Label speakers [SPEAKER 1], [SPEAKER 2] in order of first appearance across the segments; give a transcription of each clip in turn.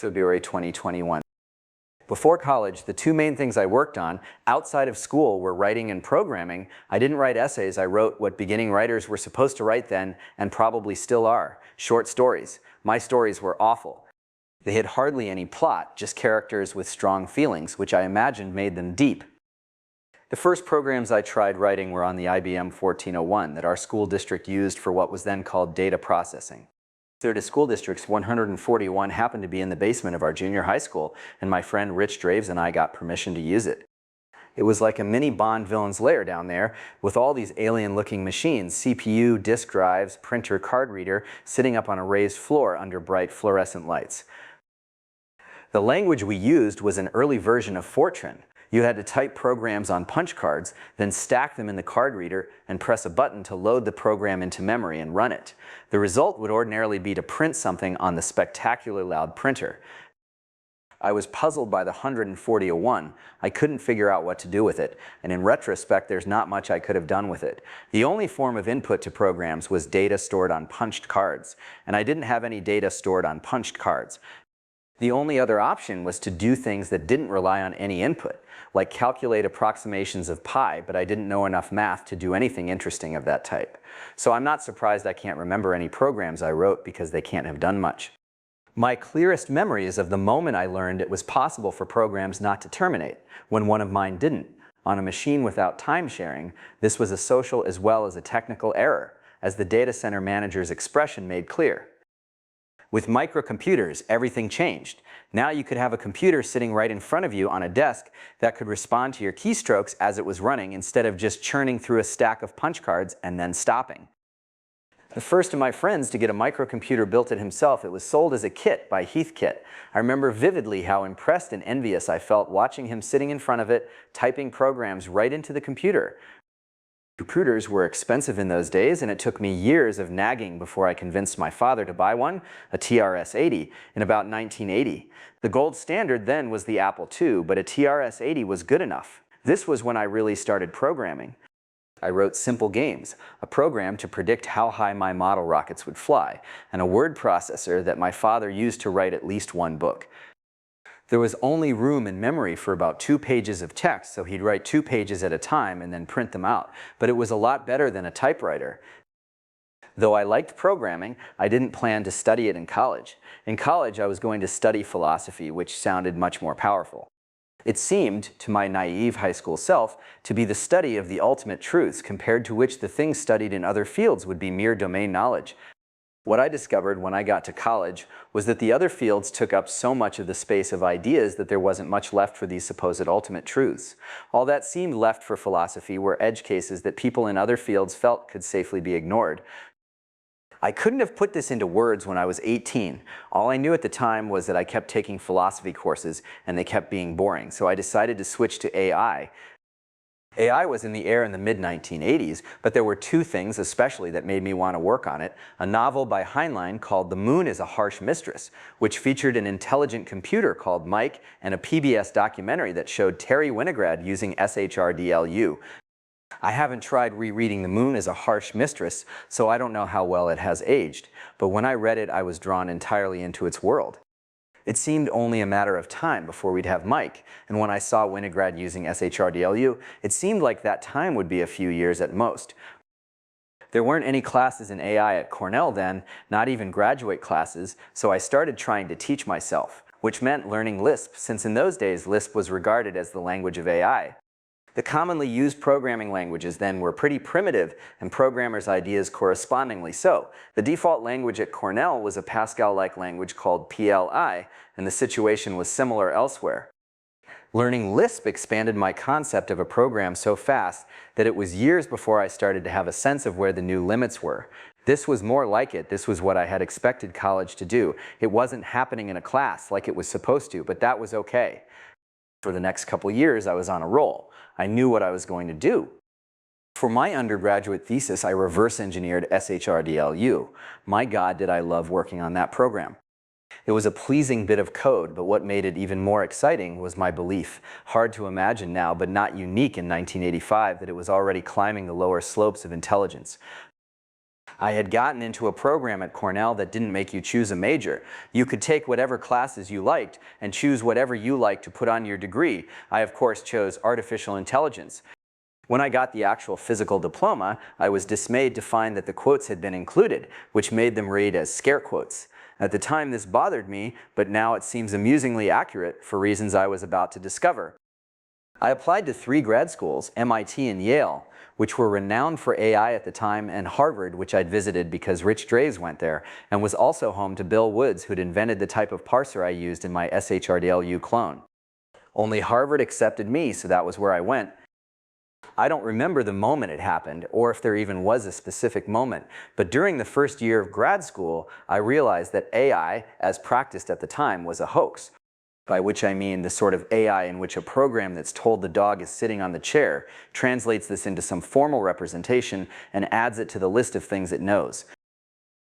[SPEAKER 1] February 2021. Before college, the two main things I worked on outside of school were writing and programming. I didn't write essays, I wrote what beginning writers were supposed to write then, and probably still are, short stories. My stories were awful. They had hardly any plot, just characters with strong feelings, which I imagined made them deep. The first programs I tried writing were on the IBM 1401 that our school district used for what was then called data processing. Third to school districts 141 happened to be in the basement of our junior high school, and my friend Rich Draves and I got permission to use it. It was like a mini Bond villain's lair down there with all these alien-looking machines, CPU, disk drives, printer, card reader, sitting up on a raised floor under bright fluorescent lights. The language we used was an early version of Fortran. You had to type programs on punch cards, then stack them in the card reader and press a button to load the program into memory and run it. The result would ordinarily be to print something on the spectacular loud printer. I was puzzled by the 14001. I couldn't figure out what to do with it, and in retrospect there's not much I could have done with it. The only form of input to programs was data stored on punched cards, and I didn't have any data stored on punched cards. The only other option was to do things that didn't rely on any input, like calculate approximations of pi, but I didn't know enough math to do anything interesting of that type. So I'm not surprised I can't remember any programs I wrote because they can't have done much. My clearest memory is of the moment I learned it was possible for programs not to terminate, when one of mine didn't. On a machine without time sharing, this was a social as well as a technical error, as the data center manager's expression made clear. With microcomputers, everything changed. Now you could have a computer sitting right in front of you on a desk that could respond to your keystrokes as it was running instead of just churning through a stack of punch cards and then stopping. The first of my friends to get a microcomputer built it himself, it was sold as a kit by Heathkit. I remember vividly how impressed and envious I felt watching him sitting in front of it, typing programs right into the computer. Computers were expensive in those days, and it took me years of nagging before I convinced my father to buy one, a TRS-80, in about 1980. The gold standard then was the Apple II, but a TRS-80 was good enough. This was when I really started programming. I wrote simple games, a program to predict how high my model rockets would fly, and a word processor that my father used to write at least one book. There was only room in memory for about 2 pages of text, so he'd write 2 pages at a time and then print them out. But it was a lot better than a typewriter. Though I liked programming, I didn't plan to study it in college. In college, I was going to study philosophy, which sounded much more powerful. It seemed, to my naive high school self, to be the study of the ultimate truths, compared to which the things studied in other fields would be mere domain knowledge. What I discovered when I got to college was that the other fields took up so much of the space of ideas that there wasn't much left for these supposed ultimate truths. All that seemed left for philosophy were edge cases that people in other fields felt could safely be ignored. I couldn't have put this into words when I was 18. All I knew at the time was that I kept taking philosophy courses and they kept being boring, so I decided to switch to AI. AI was in the air in the mid-1980s, but there were 2 things especially that made me want to work on it. A novel by Heinlein called The Moon is a Harsh Mistress, which featured an intelligent computer called Mike, and a PBS documentary that showed Terry Winograd using SHRDLU. I haven't tried rereading The Moon is a Harsh Mistress, so I don't know how well it has aged, but when I read it I was drawn entirely into its world. It seemed only a matter of time before we'd have Mike, and when I saw Winograd using SHRDLU, it seemed like that time would be a few years at most. There weren't any classes in AI at Cornell then, not even graduate classes, so I started trying to teach myself, which meant learning Lisp, since in those days Lisp was regarded as the language of AI. The commonly used programming languages then were pretty primitive, and programmers' ideas correspondingly so. The default language at Cornell was a Pascal-like language called PLI, and the situation was similar elsewhere. Learning Lisp expanded my concept of a program so fast that it was years before I started to have a sense of where the new limits were. This was more like it. This was what I had expected college to do. It wasn't happening in a class like it was supposed to, but that was okay. For the next couple years, I was on a roll. I knew what I was going to do. For my undergraduate thesis, I reverse engineered SHRDLU. My God, did I love working on that program. It was a pleasing bit of code, but what made it even more exciting was my belief, hard to imagine now but not unique in 1985, that it was already climbing the lower slopes of intelligence. I had gotten into a program at Cornell that didn't make you choose a major. You could take whatever classes you liked and choose whatever you liked to put on your degree. I, of course, chose artificial intelligence. When I got the actual physical diploma, I was dismayed to find that the quotes had been included, which made them read as scare quotes. At the time, this bothered me, but now it seems amusingly accurate for reasons I was about to discover. I applied to 3 grad schools, MIT and Yale, which were renowned for AI at the time, and Harvard, which I'd visited because Rich Draves went there, and was also home to Bill Woods, who'd invented the type of parser I used in my SHRDLU clone. Only Harvard accepted me, so that was where I went. I don't remember the moment it happened, or if there even was a specific moment, but during the first year of grad school, I realized that AI, as practiced at the time, was a hoax. By which I mean the sort of AI in which a program that's told the dog is sitting on the chair translates this into some formal representation and adds it to the list of things it knows.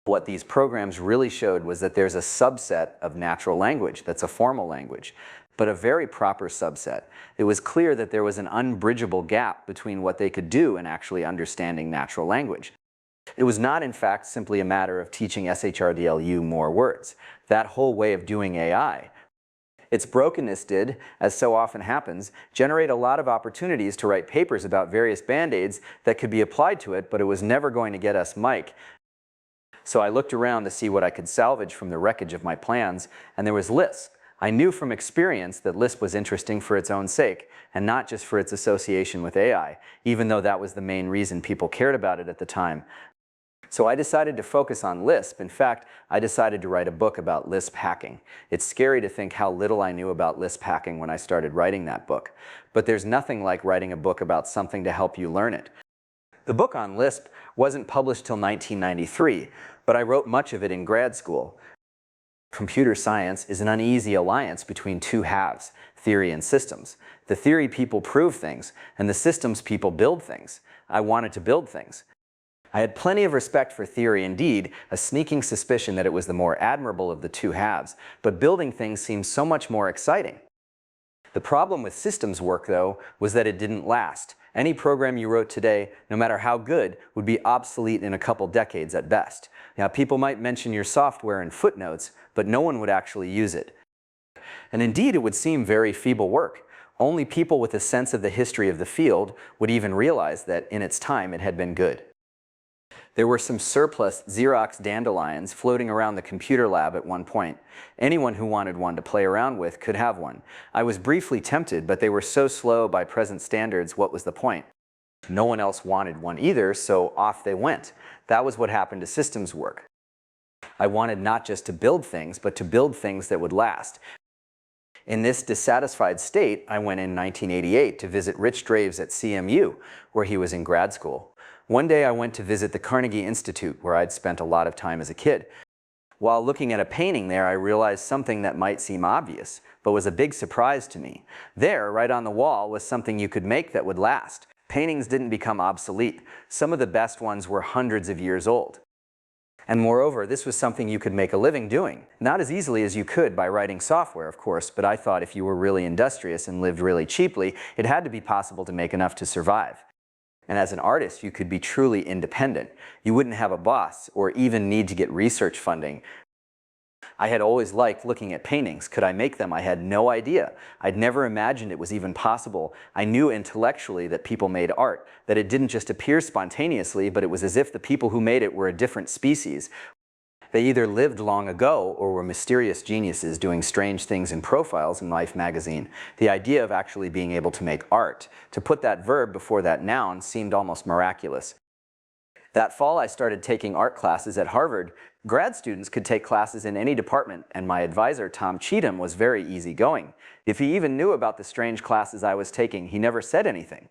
[SPEAKER 1] What these programs really showed was that there's a subset of natural language that's a formal language, but a very proper subset. It was clear that there was an unbridgeable gap between what they could do and actually understanding natural language. It was not, in fact, simply a matter of teaching SHRDLU more words. That whole way of doing AI, its brokenness did, as so often happens, generate a lot of opportunities to write papers about various band-aids that could be applied to it, but it was never going to get us Mike. So I looked around to see what I could salvage from the wreckage of my plans, and there was Lisp. I knew from experience that Lisp was interesting for its own sake, and not just for its association with AI, even though that was the main reason people cared about it at the time. So I decided to focus on Lisp. In fact, I decided to write a book about Lisp hacking. It's scary to think how little I knew about Lisp hacking when I started writing that book. But there's nothing like writing a book about something to help you learn it. The book on Lisp wasn't published till 1993, but I wrote much of it in grad school. Computer science is an uneasy alliance between 2 halves, theory and systems. The theory people prove things, and the systems people build things. I wanted to build things. I had plenty of respect for theory, indeed, a sneaking suspicion that it was the more admirable of the 2 halves, but building things seemed so much more exciting. The problem with systems work, though, was that it didn't last. Any program you wrote today, no matter how good, would be obsolete in a couple decades at best. Now, people might mention your software in footnotes, but no one would actually use it. And indeed, it would seem very feeble work. Only people with a sense of the history of the field would even realize that, in its time, it had been good. There were some surplus Xerox dandelions floating around the computer lab at one point. Anyone who wanted one to play around with could have one. I was briefly tempted, but they were so slow by present standards, what was the point? No one else wanted one either, so off they went. That was what happened to systems work. I wanted not just to build things, but to build things that would last. In this dissatisfied state, I went in 1988 to visit Rich Draves at CMU, where he was in grad school. One day I went to visit the Carnegie Institute, where I'd spent a lot of time as a kid. While looking at a painting there, I realized something that might seem obvious, but was a big surprise to me. There, right on the wall, was something you could make that would last. Paintings didn't become obsolete. Some of the best ones were hundreds of years old. And moreover, this was something you could make a living doing. Not as easily as you could by writing software, of course, but I thought if you were really industrious and lived really cheaply, it had to be possible to make enough to survive. And as an artist, you could be truly independent. You wouldn't have a boss or even need to get research funding. I had always liked looking at paintings. Could I make them? I had no idea. I'd never imagined it was even possible. I knew intellectually that people made art, that it didn't just appear spontaneously, but it was as if the people who made it were a different species. They either lived long ago or were mysterious geniuses doing strange things in profiles in Life magazine. The idea of actually being able to make art, to put that verb before that noun, seemed almost miraculous. That fall, I started taking art classes at Harvard. Grad students could take classes in any department, and my advisor, Tom Cheatham, was very easygoing. If he even knew about the strange classes I was taking, he never said anything.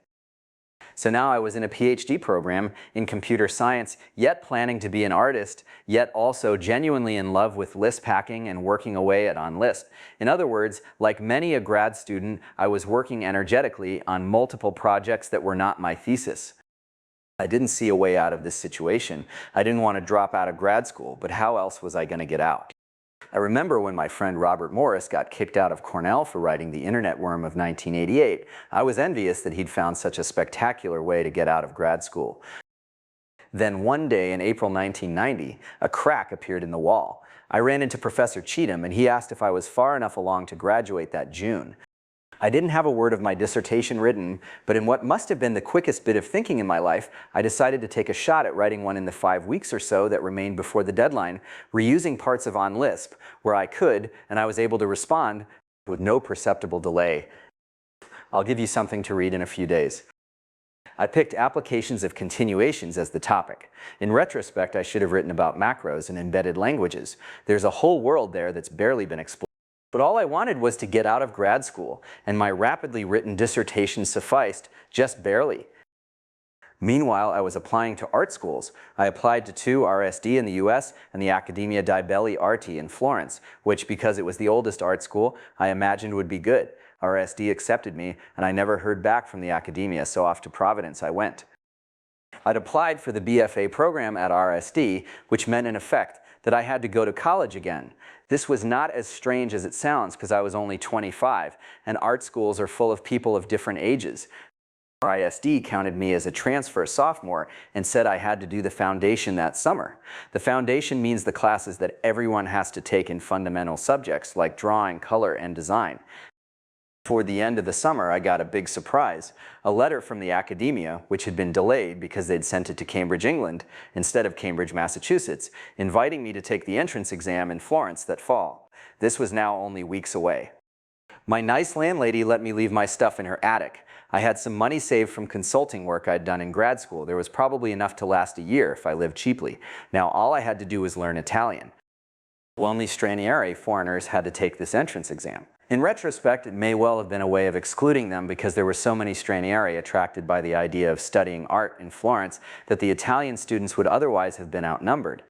[SPEAKER 1] So now I was in a PhD program in computer science, yet planning to be an artist, yet also genuinely in love with Lisp hacking and working away on Lisp. In other words, like many a grad student, I was working energetically on multiple projects that were not my thesis. I didn't see a way out of this situation. I didn't want to drop out of grad school, but how else was I going to get out? I remember when my friend Robert Morris got kicked out of Cornell for writing The Internet Worm of 1988. I was envious that he'd found such a spectacular way to get out of grad school. Then one day in April 1990, a crack appeared in the wall. I ran into Professor Cheatham and he asked if I was far enough along to graduate that June. I didn't have a word of my dissertation written, but in what must have been the quickest bit of thinking in my life, I decided to take a shot at writing one in the 5 weeks or so that remained before the deadline, reusing parts of On Lisp where I could, and I was able to respond with no perceptible delay. I'll give you something to read in a few days. I picked applications of continuations as the topic. In retrospect, I should have written about macros and embedded languages. There's a whole world there that's barely been explored. But all I wanted was to get out of grad school, and my rapidly written dissertation sufficed, just barely. Meanwhile, I was applying to art schools. I applied to 2 RSD in the US and the Accademia dei Belli Arti in Florence, which, because it was the oldest art school, I imagined would be good. RSD accepted me, and I never heard back from the Accademia, so off to Providence I went. I'd applied for the BFA program at RSD, which meant in effect that I had to go to college again. This was not as strange as it sounds because I was only 25, and art schools are full of people of different ages. ISD counted me as a transfer sophomore and said I had to do the foundation that summer. The foundation means the classes that everyone has to take in fundamental subjects like drawing, color, and design. Toward the end of the summer, I got a big surprise. A letter from the Accademia, which had been delayed because they'd sent it to Cambridge, England, instead of Cambridge, Massachusetts, inviting me to take the entrance exam in Florence that fall. This was now only weeks away. My nice landlady let me leave my stuff in her attic. I had some money saved from consulting work I'd done in grad school. There was probably enough to last a year if I lived cheaply. Now all I had to do was learn Italian. Only stranieri foreigners had to take this entrance exam. In retrospect, it may well have been a way of excluding them because there were so many stranieri attracted by the idea of studying art in Florence that the Italian students would otherwise have been outnumbered.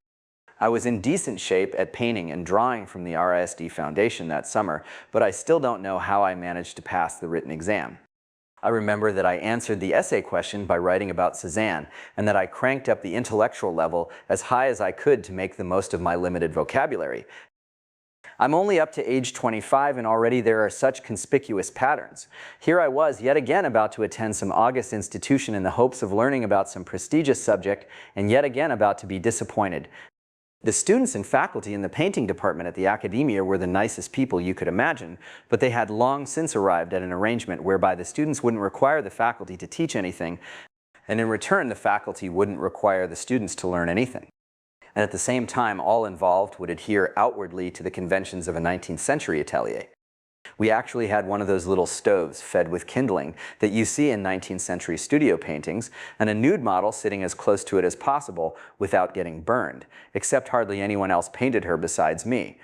[SPEAKER 1] I was in decent shape at painting and drawing from the RSD Foundation that summer, but I still don't know how I managed to pass the written exam. I remember that I answered the essay question by writing about Cézanne, and that I cranked up the intellectual level as high as I could to make the most of my limited vocabulary. I'm only up to age 25 and already there are such conspicuous patterns. Here I was yet again about to attend some august institution in the hopes of learning about some prestigious subject, and yet again about to be disappointed. The students and faculty in the painting department at the Accademia were the nicest people you could imagine, but they had long since arrived at an arrangement whereby the students wouldn't require the faculty to teach anything, and in return the faculty wouldn't require the students to learn anything. And at the same time, all involved would adhere outwardly to the conventions of a 19th century atelier. We actually had one of those little stoves fed with kindling that you see in 19th century studio paintings, and a nude model sitting as close to it as possible without getting burned, except hardly anyone else painted her besides me.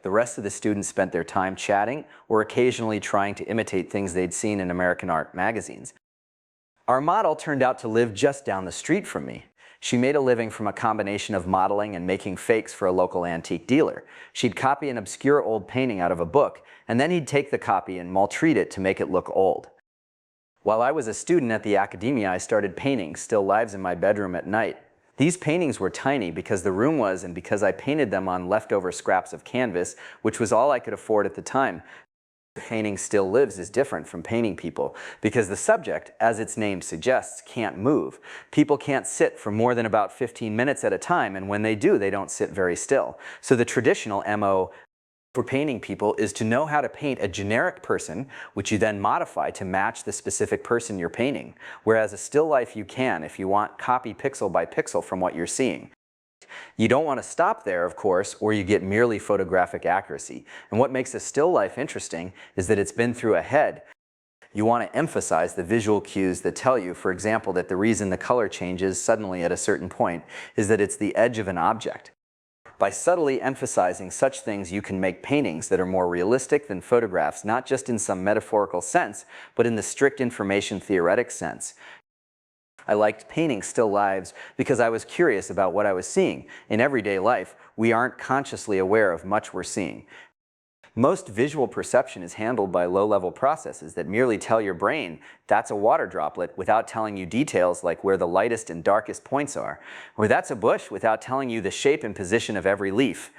[SPEAKER 1] The rest of the students spent their time chatting or occasionally trying to imitate things they'd seen in American art magazines. Our model turned out to live just down the street from me. She made a living from a combination of modeling and making fakes for a local antique dealer. She'd copy an obscure old painting out of a book, and then he'd take the copy and maltreat it to make it look old. While I was a student at the Accademia, I started painting still lives in my bedroom at night. These paintings were tiny because the room was, and because I painted them on leftover scraps of canvas, which was all I could afford at the time. Painting still lives is different from painting people because the subject, as its name suggests, can't move. People can't sit for more than about 15 minutes at a time, and when they do, they don't sit very still. So the traditional MO for painting people is to know how to paint a generic person, which you then modify to match the specific person you're painting. Whereas a still life you can, if you want, copy pixel by pixel from what you're seeing. You don't want to stop there, of course, or you get merely photographic accuracy. And what makes a still life interesting is that it's been through a head. You want to emphasize the visual cues that tell you, for example, that the reason the color changes suddenly at a certain point is that it's the edge of an object. By subtly emphasizing such things, you can make paintings that are more realistic than photographs, not just in some metaphorical sense, but in the strict information theoretic sense. I liked painting still lives because I was curious about what I was seeing. In everyday life, we aren't consciously aware of much we're seeing. Most visual perception is handled by low-level processes that merely tell your brain that's a water droplet without telling you details like where the lightest and darkest points are, or that's a bush without telling you the shape and position of every leaf.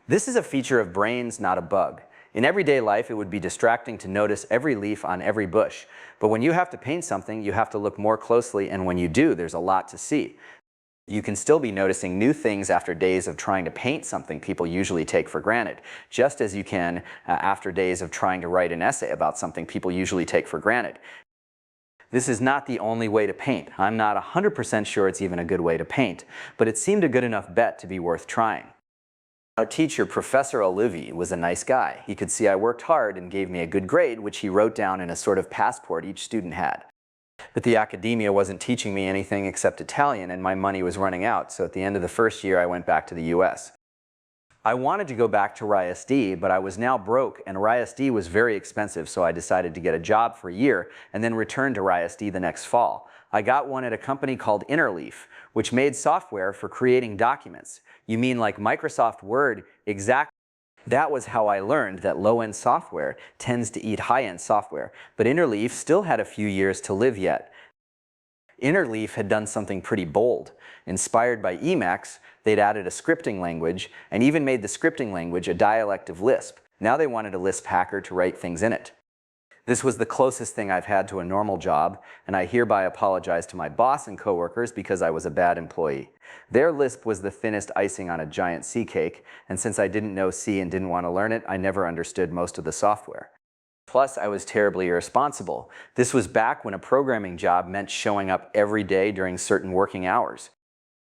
[SPEAKER 1] This is a feature of brains, not a bug. In everyday life, it would be distracting to notice every leaf on every bush. But when you have to paint something, you have to look more closely, and when you do, there's a lot to see. You can still be noticing new things after days of trying to paint something people usually take for granted, just as you can after days of trying to write an essay about something people usually take for granted. This is not the only way to paint. I'm not 100% sure it's even a good way to paint, but it seemed a good enough bet to be worth trying. Our teacher, Professor Olivier, was a nice guy. He could see I worked hard and gave me a good grade, which he wrote down in a sort of passport each student had. But the academia wasn't teaching me anything except Italian, and my money was running out, so at the end of the first year I went back to the US. I wanted to go back to RISD, but I was now broke, and RISD was very expensive, so I decided to get a job for a year and then return to RISD the next fall. I got one at a company called Interleaf, which made software for creating documents. You mean like Microsoft Word? Exactly. That was how I learned that low-end software tends to eat high-end software, but Interleaf still had a few years to live yet. Interleaf had done something pretty bold. Inspired by Emacs, they'd added a scripting language and even made the scripting language a dialect of Lisp. Now they wanted a Lisp hacker to write things in it. This was the closest thing I've had to a normal job, and I hereby apologize to my boss and coworkers because I was a bad employee. Their Lisp was the thinnest icing on a giant C cake, and since I didn't know C and didn't want to learn it, I never understood most of the software. Plus, I was terribly irresponsible. This was back when a programming job meant showing up every day during certain working hours.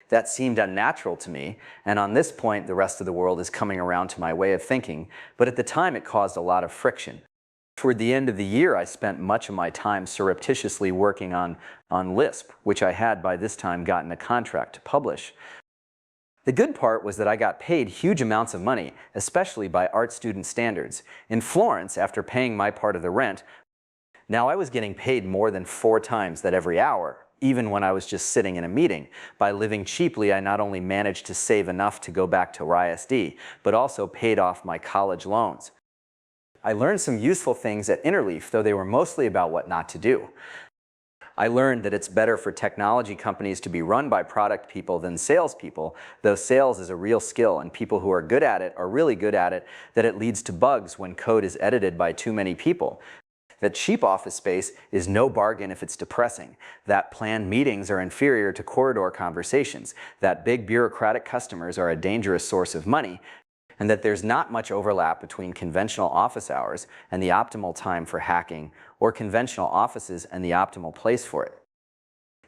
[SPEAKER 1] That seemed unnatural to me, and on this point the rest of the world is coming around to my way of thinking, but at the time it caused a lot of friction. Toward the end of the year, I spent much of my time surreptitiously working on Lisp, which I had by this time gotten a contract to publish. The good part was that I got paid huge amounts of money, especially by art student standards. In Florence, after paying my part of the rent, now I was getting paid more than 4 times that every hour, even when I was just sitting in a meeting. By living cheaply, I not only managed to save enough to go back to RISD, but also paid off my college loans. I learned some useful things at Interleaf, though they were mostly about what not to do. I learned that it's better for technology companies to be run by product people than salespeople, though sales is a real skill and people who are good at it are really good at it, that it leads to bugs when code is edited by too many people. That cheap office space is no bargain if it's depressing. That planned meetings are inferior to corridor conversations. That big bureaucratic customers are a dangerous source of money. And that there's not much overlap between conventional office hours and the optimal time for hacking, or conventional offices and the optimal place for it.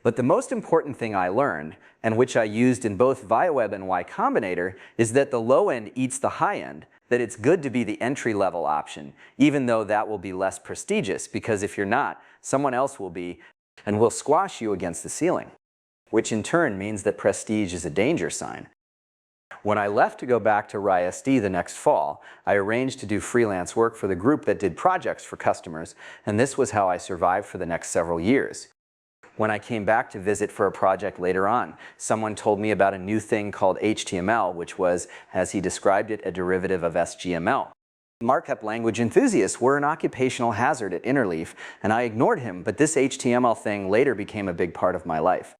[SPEAKER 1] But the most important thing I learned, and which I used in both ViaWeb and Y Combinator, is that the low end eats the high end, that it's good to be the entry-level option, even though that will be less prestigious, because if you're not, someone else will be, and will squash you against the ceiling, which in turn means that prestige is a danger sign. When I left to go back to RISD the next fall, I arranged to do freelance work for the group that did projects for customers, and this was how I survived for the next several years. When I came back to visit for a project later on, someone told me about a new thing called HTML, which was, as he described it, a derivative of SGML. Markup language enthusiasts were an occupational hazard at Interleaf, and I ignored him, but this HTML thing later became a big part of my life.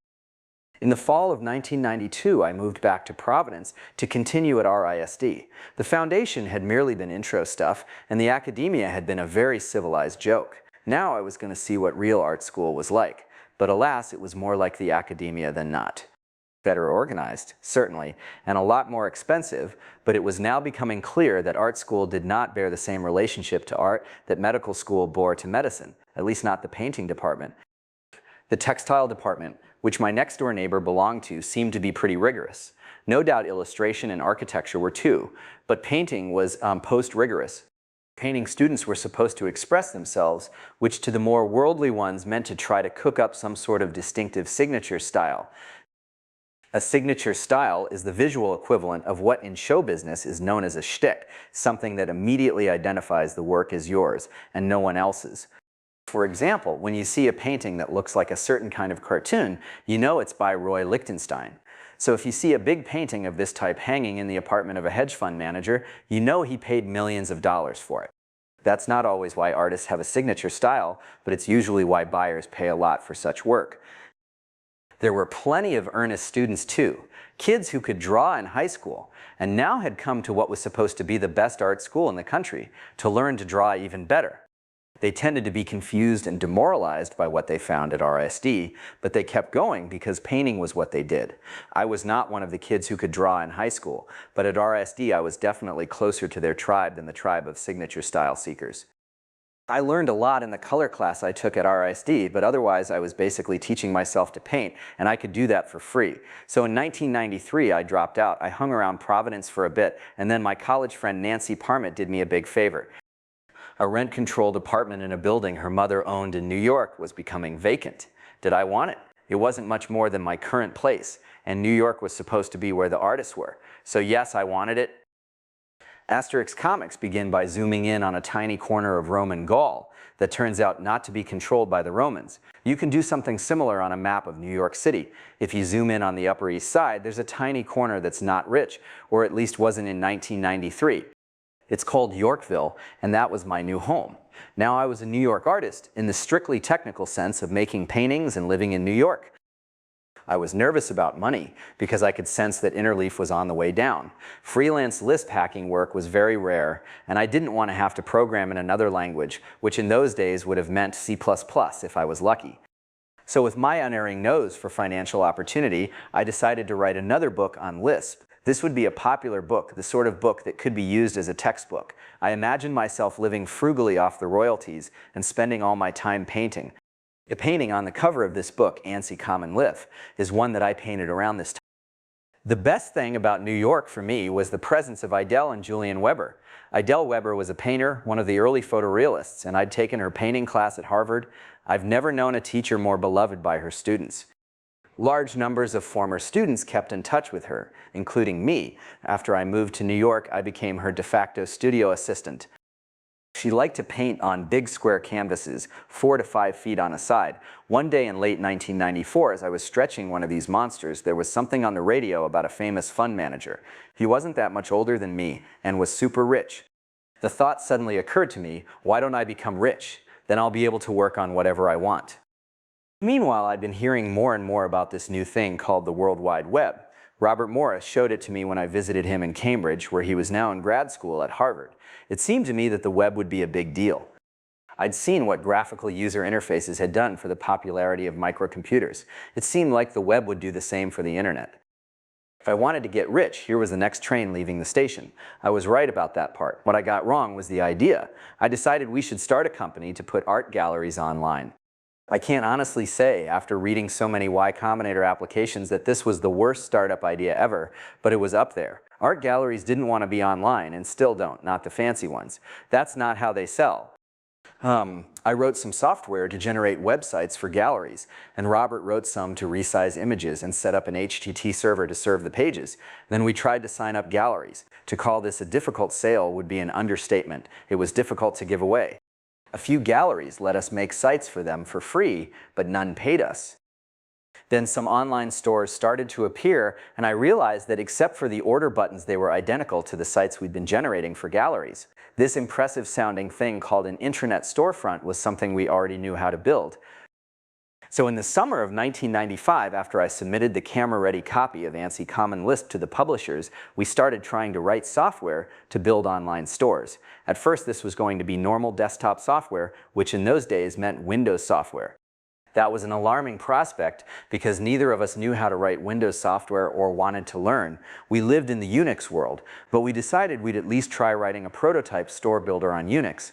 [SPEAKER 1] In the fall of 1992, I moved back to Providence to continue at RISD. The foundation had merely been intro stuff, and the academia had been a very civilized joke. Now I was going to see what real art school was like. But alas, it was more like the academia than not. Better organized, certainly, and a lot more expensive, but it was now becoming clear that art school did not bear the same relationship to art that medical school bore to medicine, at least not the painting department. The textile department, which my next-door neighbor belonged to, seemed to be pretty rigorous. No doubt illustration and architecture were too, but painting was post-rigorous. Painting students were supposed to express themselves, which to the more worldly ones meant to try to cook up some sort of distinctive signature style. A signature style is the visual equivalent of what in show business is known as a shtick, something that immediately identifies the work as yours and no one else's. For example, when you see a painting that looks like a certain kind of cartoon, you know it's by Roy Lichtenstein. So if you see a big painting of this type hanging in the apartment of a hedge fund manager, you know he paid millions of dollars for it. That's not always why artists have a signature style, but it's usually why buyers pay a lot for such work. There were plenty of earnest students too, kids who could draw in high school, and now had come to what was supposed to be the best art school in the country to learn to draw even better. They tended to be confused and demoralized by what they found at RSD, but they kept going because painting was what they did. I was not one of the kids who could draw in high school, but at RSD I was definitely closer to their tribe than the tribe of signature style seekers. I learned a lot in the color class I took at RSD, but otherwise I was basically teaching myself to paint, and I could do that for free. So in 1993 I dropped out. I hung around Providence for a bit, and then my college friend Nancy Parmett did me a big favor. A rent-controlled apartment in a building her mother owned in New York was becoming vacant. Did I want it? It wasn't much more than my current place, and New York was supposed to be where the artists were. So yes, I wanted it. Asterix comics begin by zooming in on a tiny corner of Roman Gaul that turns out not to be controlled by the Romans. You can do something similar on a map of New York City. If you zoom in on the Upper East Side, there's a tiny corner that's not rich, or at least wasn't in 1993. It's called Yorkville, and that was my new home. Now I was a New York artist in the strictly technical sense of making paintings and living in New York. I was nervous about money because I could sense that Interleaf was on the way down. Freelance Lisp hacking work was very rare, and I didn't want to have to program in another language, which in those days would have meant C++ if I was lucky. So with my unerring nose for financial opportunity, I decided to write another book on Lisp. This would be a popular book, the sort of book that could be used as a textbook. I imagined myself living frugally off the royalties and spending all my time painting. The painting on the cover of this book, ANSI Common Lisp, is one that I painted around this time. The best thing about New York for me was the presence of Idel and Julian Weber. Idel Weber was a painter, one of the early photorealists, and I'd taken her painting class at Harvard. I've never known a teacher more beloved by her students. Large numbers of former students kept in touch with her, including me. After I moved to New York, I became her de facto studio assistant. She liked to paint on big square canvases, 4 to 5 feet on a side. One day in late 1994, as I was stretching one of these monsters, there was something on the radio about a famous fund manager. He wasn't that much older than me and was super rich. The thought suddenly occurred to me, why don't I become rich? Then I'll be able to work on whatever I want. Meanwhile, I'd been hearing more and more about this new thing called the World Wide Web. Robert Morris showed it to me when I visited him in Cambridge, where he was now in grad school at Harvard. It seemed to me that the web would be a big deal. I'd seen what graphical user interfaces had done for the popularity of microcomputers. It seemed like the web would do the same for the internet. If I wanted to get rich, here was the next train leaving the station. I was right about that part. What I got wrong was the idea. I decided we should start a company to put art galleries online. I can't honestly say, after reading so many Y Combinator applications, that this was the worst startup idea ever, but it was up there. Art galleries didn't want to be online, and still don't, not the fancy ones. That's not how they sell. I wrote some software to generate websites for galleries, and Robert wrote some to resize images and set up an HTTP server to serve the pages. Then we tried to sign up galleries. To call this a difficult sale would be an understatement. It was difficult to give away. A few galleries let us make sites for them for free, but none paid us. Then some online stores started to appear, and I realized that except for the order buttons, they were identical to the sites we'd been generating for galleries. This impressive-sounding thing called an intranet storefront was something we already knew how to build. So in the summer of 1995, after I submitted the camera-ready copy of ANSI Common Lisp to the publishers, we started trying to write software to build online stores. At first, this was going to be normal desktop software, which in those days meant Windows software. That was an alarming prospect because neither of us knew how to write Windows software or wanted to learn. We lived in the Unix world, but we decided we'd at least try writing a prototype store builder on Unix.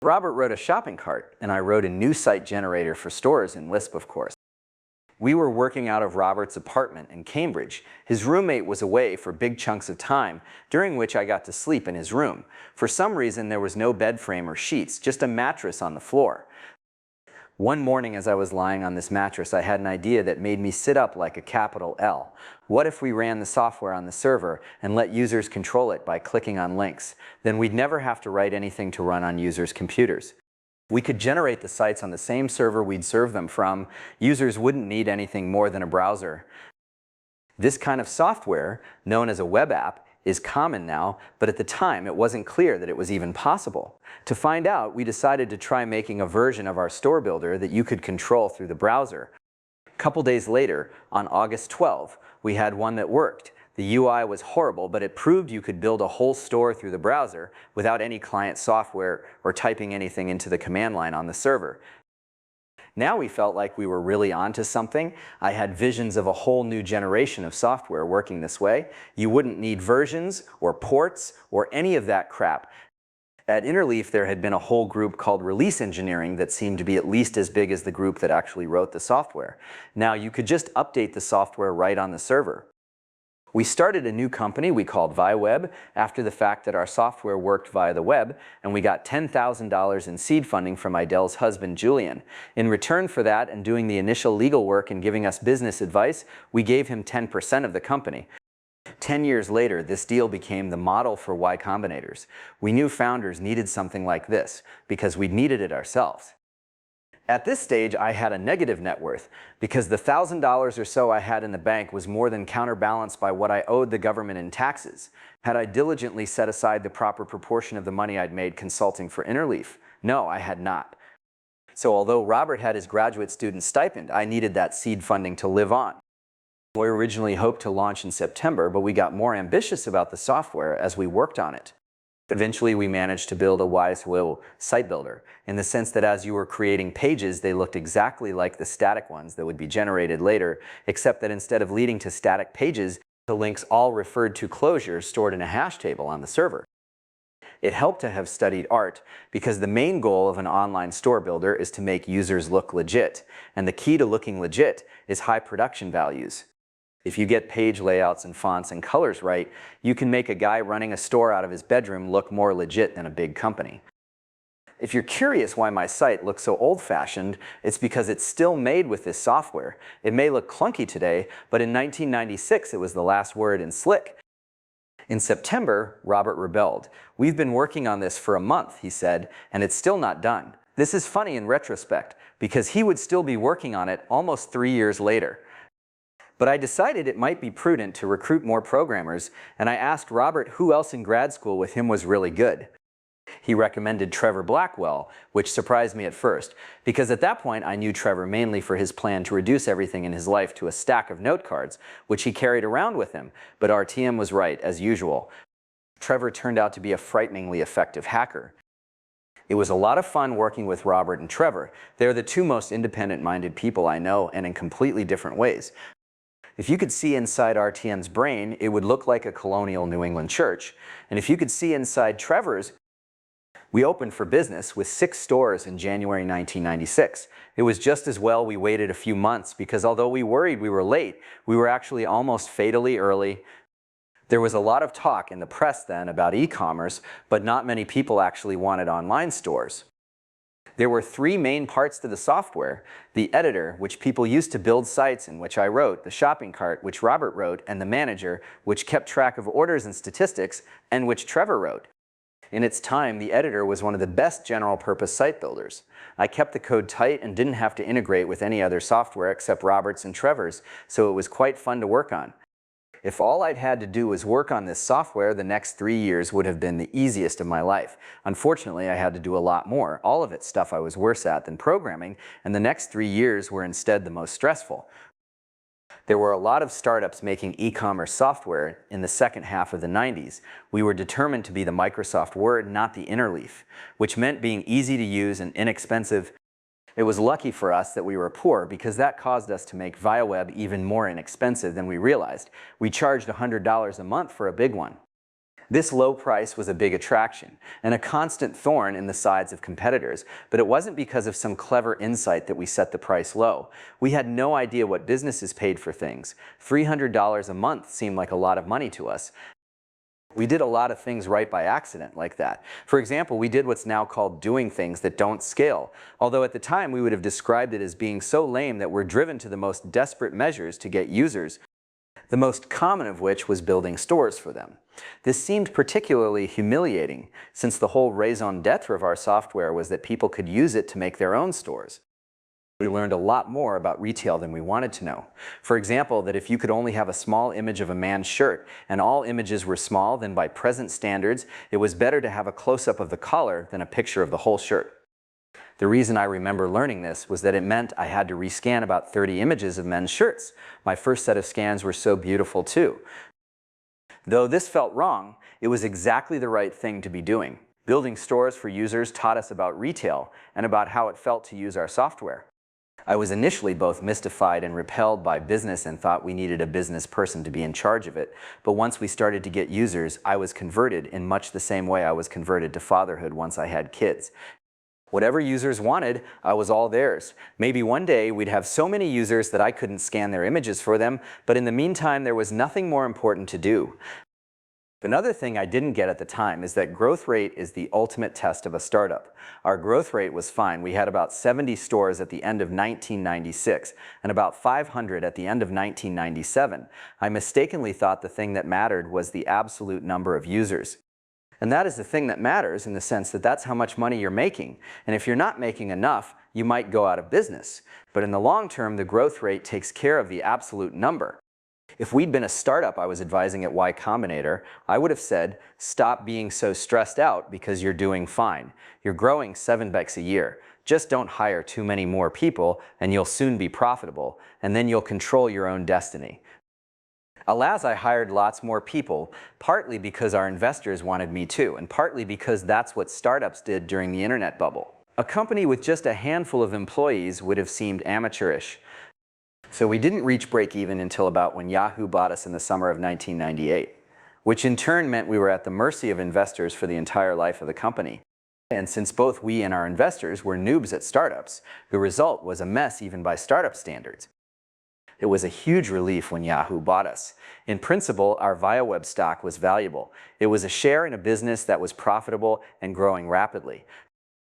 [SPEAKER 1] Robert wrote a shopping cart, and I wrote a new site generator for stores in Lisp, of course. We were working out of Robert's apartment in Cambridge. His roommate was away for big chunks of time, during which I got to sleep in his room. For some reason, there was no bed frame or sheets, just a mattress on the floor. One morning as I was lying on this mattress, I had an idea that made me sit up like a capital L. What if we ran the software on the server and let users control it by clicking on links? Then we'd never have to write anything to run on users' computers. We could generate the sites on the same server we'd serve them from. Users wouldn't need anything more than a browser. This kind of software, known as a web app, is common now, but at the time it wasn't clear that it was even possible. To find out, we decided to try making a version of our store builder that you could control through the browser. A couple days later, on August 12, we had one that worked. The UI was horrible, but it proved you could build a whole store through the browser without any client software or typing anything into the command line on the server. Now we felt like we were really onto something. I had visions of a whole new generation of software working this way. You wouldn't need versions or ports or any of that crap. At Interleaf, there had been a whole group called release engineering that seemed to be at least as big as the group that actually wrote the software. Now you could just update the software right on the server. We started a new company we called ViWeb after the fact that our software worked via the web, and we got $10,000 in seed funding from Idell's husband, Julian. In return for that and doing the initial legal work and giving us business advice, we gave him 10% of the company. 10 years later, this deal became the model for Y Combinators. We knew founders needed something like this because we'd needed it ourselves. At this stage, I had a negative net worth because the $1,000 or so I had in the bank was more than counterbalanced by what I owed the government in taxes. Had I diligently set aside the proper proportion of the money I'd made consulting for Interleaf? No, I had not. So although Robert had his graduate student stipend, I needed that seed funding to live on. We originally hoped to launch in September, but we got more ambitious about the software as we worked on it. Eventually, we managed to build a YSWill site builder, in the sense that as you were creating pages, they looked exactly like the static ones that would be generated later, except that instead of leading to static pages, the links all referred to closures stored in a hash table on the server. It helped to have studied art, because the main goal of an online store builder is to make users look legit, and the key to looking legit is high production values. If you get page layouts and fonts and colors right, you can make a guy running a store out of his bedroom look more legit than a big company. If you're curious why my site looks so old-fashioned, it's because it's still made with this software. It may look clunky today, but in 1996 it was the last word in slick. In September, Robert rebelled. "We've been working on this for a month," he said, "and it's still not done." This is funny in retrospect, because he would still be working on it almost 3 years later. But I decided it might be prudent to recruit more programmers, and I asked Robert who else in grad school with him was really good. He recommended Trevor Blackwell, which surprised me at first, because at that point I knew Trevor mainly for his plan to reduce everything in his life to a stack of note cards, which he carried around with him, but RTM was right, as usual. Trevor turned out to be a frighteningly effective hacker. It was a lot of fun working with Robert and Trevor. They're the two most independent-minded people I know, and in completely different ways. If you could see inside RTM's brain, it would look like a colonial New England church. And if you could see inside Trevor's, we opened for business with 6 stores in January 1996. It was just as well we waited a few months, because although we worried we were late, we were actually almost fatally early. There was a lot of talk in the press then about e-commerce, but not many people actually wanted online stores. There were 3 main parts to the software: the editor, which people used to build sites in, which I wrote, the shopping cart, which Robert wrote, and the manager, which kept track of orders and statistics, and which Trevor wrote. In its time, the editor was one of the best general-purpose site builders. I kept the code tight and didn't have to integrate with any other software except Robert's and Trevor's, so it was quite fun to work on. If all I'd had to do was work on this software, the next 3 years would have been the easiest of my life. Unfortunately, I had to do a lot more, all of it stuff I was worse at than programming, and the next 3 years were instead the most stressful. There were a lot of startups making e-commerce software in the second half of the 90s. We were determined to be the Microsoft Word, not the Interleaf, which meant being easy to use and inexpensive. It was lucky for us that we were poor, because that caused us to make ViWeb even more inexpensive than we realized. We charged $100 a month for a big one. This low price was a big attraction, and a constant thorn in the sides of competitors, but it wasn't because of some clever insight that we set the price low. We had no idea what businesses paid for things. $300 a month seemed like a lot of money to us. We did a lot of things right by accident like that. For example, we did what's now called doing things that don't scale, although at the time we would have described it as being so lame that we're driven to the most desperate measures to get users, the most common of which was building stores for them. This seemed particularly humiliating, since the whole raison d'etre of our software was that people could use it to make their own stores. We learned a lot more about retail than we wanted to know. For example, that if you could only have a small image of a man's shirt and all images were small, then by present standards, it was better to have a close-up of the collar than a picture of the whole shirt. The reason I remember learning this was that it meant I had to rescan about 30 images of men's shirts. My first set of scans were so beautiful too. Though this felt wrong, it was exactly the right thing to be doing. Building stores for users taught us about retail and about how it felt to use our software. I was initially both mystified and repelled by business and thought we needed a business person to be in charge of it, but once we started to get users, I was converted in much the same way I was converted to fatherhood once I had kids. Whatever users wanted, I was all theirs. Maybe one day we'd have so many users that I couldn't scan their images for them, but in the meantime there was nothing more important to do. Another thing I didn't get at the time is that growth rate is the ultimate test of a startup. Our growth rate was fine. We had about 70 stores at the end of 1996 and about 500 at the end of 1997. I mistakenly thought the thing that mattered was the absolute number of users. And that is the thing that matters in the sense that that's how much money you're making. And if you're not making enough, you might go out of business. But in the long term, the growth rate takes care of the absolute number. If we'd been a startup I was advising at Y Combinator, I would have said, stop being so stressed out because you're doing fine. You're growing 7x a year. Just don't hire too many more people and you'll soon be profitable, and then you'll control your own destiny. Alas, I hired lots more people, partly because our investors wanted me to, and partly because that's what startups did during the internet bubble. A company with just a handful of employees would have seemed amateurish. So we didn't reach break-even until about when Yahoo bought us in the summer of 1998, which in turn meant we were at the mercy of investors for the entire life of the company. And since both we and our investors were noobs at startups, the result was a mess even by startup standards. It was a huge relief when Yahoo bought us. In principle, our ViaWeb stock was valuable. It was a share in a business that was profitable and growing rapidly.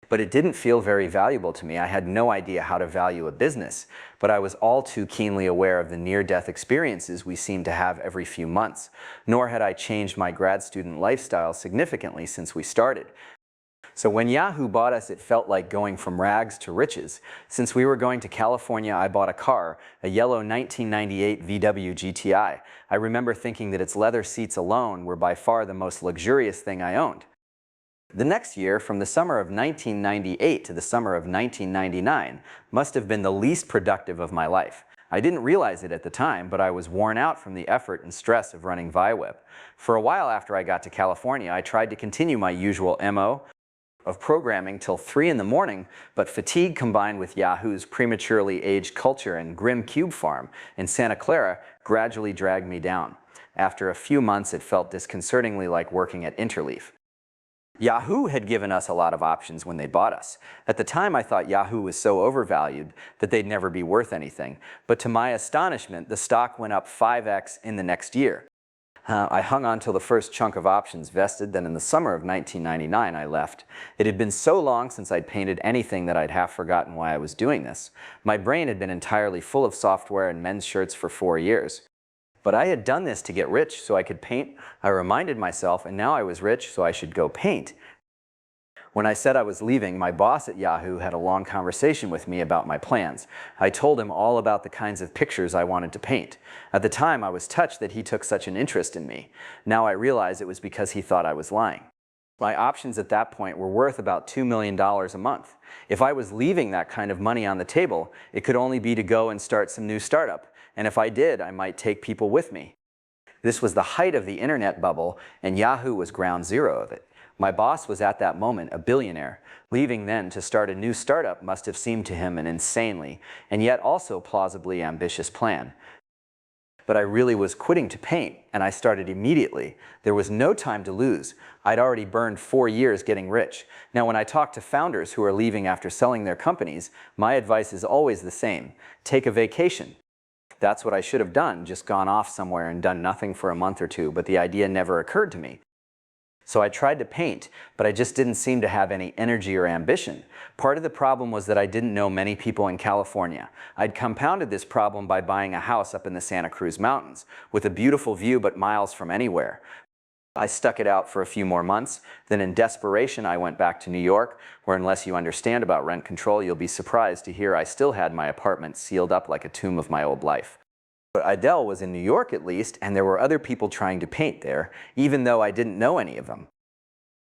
[SPEAKER 1] But it didn't feel very valuable to me. I had no idea how to value a business, but I was all too keenly aware of the near-death experiences we seemed to have every few months. Nor had I changed my grad student lifestyle significantly since we started. So when Yahoo bought us, it felt like going from rags to riches. Since we were going to California, I bought a car, a yellow 1998 VW GTI. I remember thinking that its leather seats alone were by far the most luxurious thing I owned. The next year, from the summer of 1998 to the summer of 1999, must have been the least productive of my life. I didn't realize it at the time, but I was worn out from the effort and stress of running ViaWeb. For a while after I got to California, I tried to continue my usual MO of programming till 3 in the morning, but fatigue combined with Yahoo's prematurely aged culture and grim cube farm in Santa Clara gradually dragged me down. After a few months, it felt disconcertingly like working at Interleaf. Yahoo had given us a lot of options when they bought us. At the time, I thought Yahoo was so overvalued that they'd never be worth anything. But to my astonishment, the stock went up 5x in the next year. I hung on till the first chunk of options vested, then in the summer of 1999 I left. It had been so long since I'd painted anything that I'd half forgotten why I was doing this. My brain had been entirely full of software and men's shirts for 4 years. But I had done this to get rich so I could paint, I reminded myself, and now I was rich so I should go paint. When I said I was leaving, my boss at Yahoo had a long conversation with me about my plans. I told him all about the kinds of pictures I wanted to paint. At the time, I was touched that he took such an interest in me. Now I realize it was because he thought I was lying. My options at that point were worth about $2 million a month. If I was leaving that kind of money on the table, it could only be to go and start some new startup. And if I did, I might take people with me. This was the height of the internet bubble, and Yahoo was ground zero of it. My boss was at that moment a billionaire. Leaving then to start a new startup must have seemed to him an insanely, and yet also plausibly ambitious plan. But I really was quitting to paint, and I started immediately. There was no time to lose. I'd already burned 4 years getting rich. Now when I talk to founders who are leaving after selling their companies, my advice is always the same. Take a vacation. That's what I should have done, just gone off somewhere and done nothing for a month or two, but the idea never occurred to me. So I tried to paint, but I just didn't seem to have any energy or ambition. Part of the problem was that I didn't know many people in California. I'd compounded this problem by buying a house up in the Santa Cruz Mountains, with a beautiful view but miles from anywhere. I stuck it out for a few more months, then in desperation I went back to New York, where unless you understand about rent control, you'll be surprised to hear I still had my apartment sealed up like a tomb of my old life. But Idel was in New York at least, and there were other people trying to paint there, even though I didn't know any of them.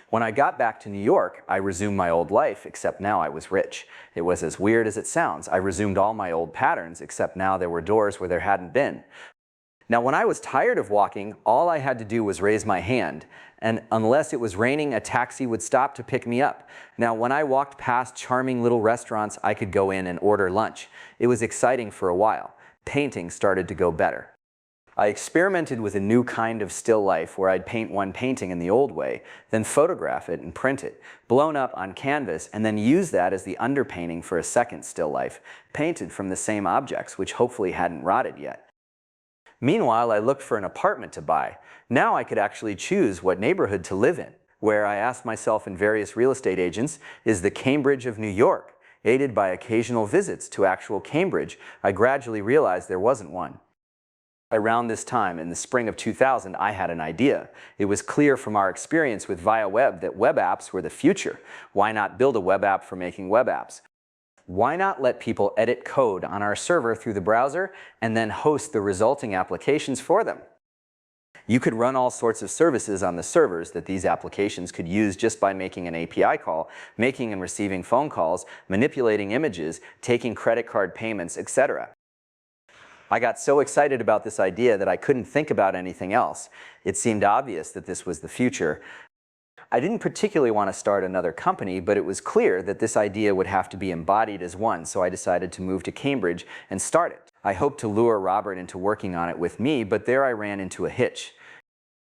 [SPEAKER 1] When I got back to New York, I resumed my old life, except now I was rich. It was as weird as it sounds. I resumed all my old patterns, except now there were doors where there hadn't been. Now, when I was tired of walking, all I had to do was raise my hand, and unless it was raining, a taxi would stop to pick me up. Now, when I walked past charming little restaurants, I could go in and order lunch. It was exciting for a while. Painting started to go better. I experimented with a new kind of still life where I'd paint one painting in the old way, then photograph it and print it, blown up on canvas, and then use that as the underpainting for a second still life, painted from the same objects, which hopefully hadn't rotted yet. Meanwhile, I looked for an apartment to buy. Now I could actually choose what neighborhood to live in, where I asked myself and various real estate agents, is the Cambridge of New York? Aided by occasional visits to actual Cambridge, I gradually realized there wasn't one. Around this time, in the spring of 2000, I had an idea. It was clear from our experience with Via Web that web apps were the future. Why not build a web app for making web apps? Why not let people edit code on our server through the browser and then host the resulting applications for them? You could run all sorts of services on the servers that these applications could use just by making an API call, making and receiving phone calls, manipulating images, taking credit card payments, etc. I got so excited about this idea that I couldn't think about anything else. It seemed obvious that this was the future. I didn't particularly want to start another company, but it was clear that this idea would have to be embodied as one, so I decided to move to Cambridge and start it. I hoped to lure Robert into working on it with me, but there I ran into a hitch.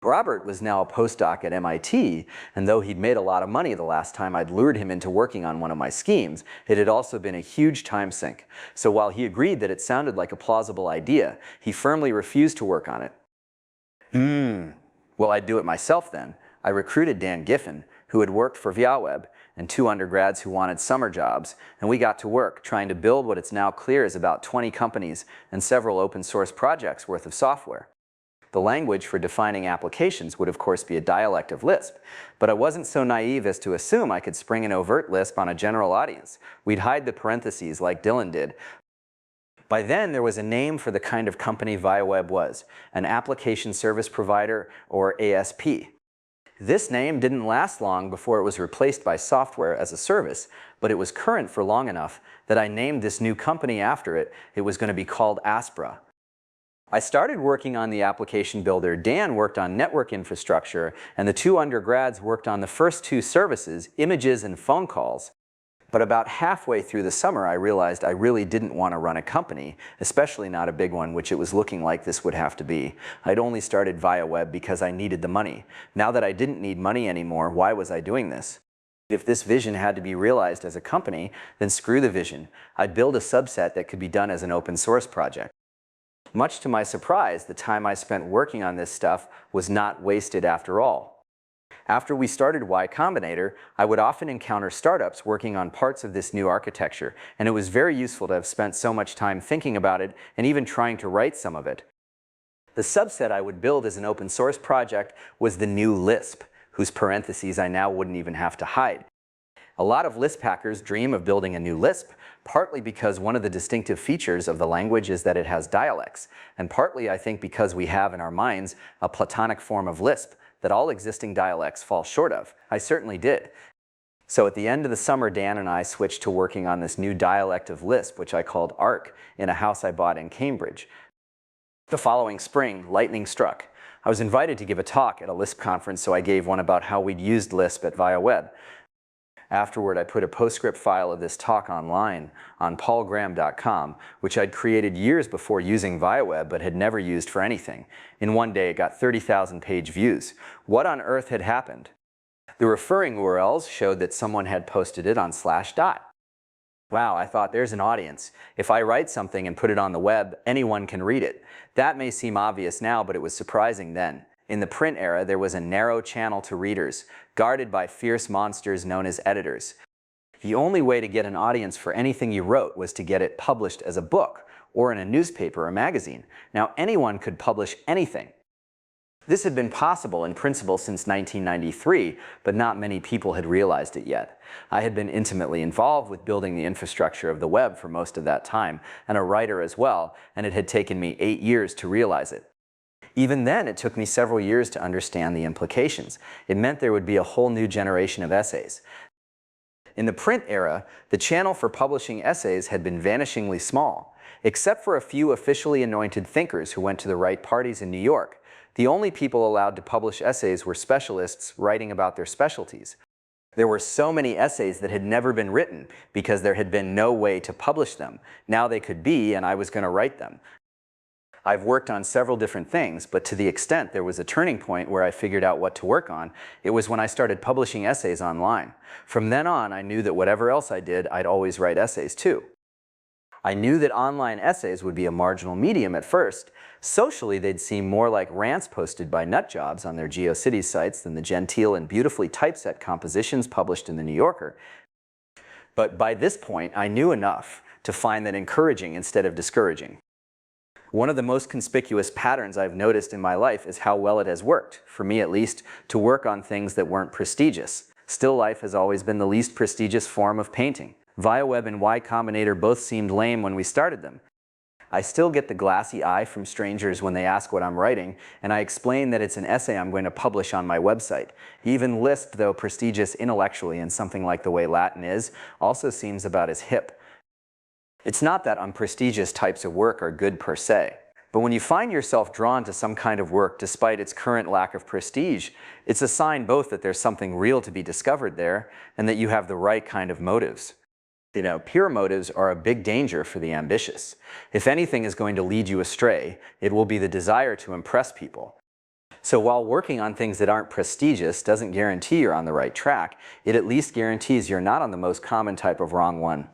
[SPEAKER 1] Robert was now a postdoc at MIT, and though he'd made a lot of money the last time I'd lured him into working on one of my schemes, it had also been a huge time sink. So while he agreed that it sounded like a plausible idea, he firmly refused to work on it. Well, I'd do it myself then. I recruited Dan Giffen, who had worked for Via Web, and 2 undergrads who wanted summer jobs, and we got to work trying to build what it's now clear is about 20 companies and several open source projects worth of software. The language for defining applications would of course be a dialect of Lisp, but I wasn't so naive as to assume I could spring an overt Lisp on a general audience. We'd hide the parentheses like Dylan did. By then, there was a name for the kind of company Via Web was, an application service provider, or ASP. This name didn't last long before it was replaced by software as a service, but it was current for long enough that I named this new company after it. It was going to be called Aspra. I started working on the application builder, Dan worked on network infrastructure, and the 2 undergrads worked on the first 2 services, images and phone calls. But about halfway through the summer, I realized I really didn't want to run a company, especially not a big one, which it was looking like this would have to be. I'd only started Via Web because I needed the money. Now that I didn't need money anymore, why was I doing this? If this vision had to be realized as a company, then screw the vision. I'd build a subset that could be done as an open source project. Much to my surprise, the time I spent working on this stuff was not wasted after all. After we started Y Combinator, I would often encounter startups working on parts of this new architecture, and it was very useful to have spent so much time thinking about it and even trying to write some of it. The subset I would build as an open source project was the new Lisp, whose parentheses I now wouldn't even have to hide. A lot of Lisp hackers dream of building a new Lisp, partly because one of the distinctive features of the language is that it has dialects, and partly I think because we have in our minds a Platonic form of Lisp that all existing dialects fall short of. I certainly did. So at the end of the summer, Dan and I switched to working on this new dialect of Lisp, which I called Arc, in a house I bought in Cambridge. The following spring, lightning struck. I was invited to give a talk at a Lisp conference, so I gave one about how we'd used Lisp at Via Web. Afterward, I put a PostScript file of this talk online on paulgraham.com, which I'd created years before using Via Web but had never used for anything. In one day, it got 30,000 page views. What on earth had happened? The referring URLs showed that someone had posted it on /dot. Wow, I thought, there's an audience. If I write something and put it on the web, anyone can read it. That may seem obvious now, but it was surprising then. In the print era, there was a narrow channel to readers, guarded by fierce monsters known as editors. The only way to get an audience for anything you wrote was to get it published as a book, or in a newspaper or magazine. Now anyone could publish anything. This had been possible in principle since 1993, but not many people had realized it yet. I had been intimately involved with building the infrastructure of the web for most of that time, and a writer as well, and it had taken me 8 years to realize it. Even then, it took me several years to understand the implications. It meant there would be a whole new generation of essays. In the print era, the channel for publishing essays had been vanishingly small. Except for a few officially anointed thinkers who went to the right parties in New York, the only people allowed to publish essays were specialists writing about their specialties. There were so many essays that had never been written because there had been no way to publish them. Now they could be, and I was going to write them. I've worked on several different things, but to the extent there was a turning point where I figured out what to work on, it was when I started publishing essays online. From then on, I knew that whatever else I did, I'd always write essays too. I knew that online essays would be a marginal medium at first. Socially, they'd seem more like rants posted by nutjobs on their GeoCities sites than the genteel and beautifully typeset compositions published in the New Yorker. But by this point, I knew enough to find that encouraging instead of discouraging. One of the most conspicuous patterns I've noticed in my life is how well it has worked, for me at least, to work on things that weren't prestigious. Still life has always been the least prestigious form of painting. ViaWeb and Y Combinator both seemed lame when we started them. I still get the glassy eye from strangers when they ask what I'm writing, and I explain that it's an essay I'm going to publish on my website. Even Lisp, though prestigious intellectually in something like the way Latin is, also seems about as hip. It's not that unprestigious types of work are good per se, but when you find yourself drawn to some kind of work despite its current lack of prestige, it's a sign both that there's something real to be discovered there and that you have the right kind of motives. You know, pure motives are a big danger for the ambitious. If anything is going to lead you astray, it will be the desire to impress people. So while working on things that aren't prestigious doesn't guarantee you're on the right track, it at least guarantees you're not on the most common type of wrong one.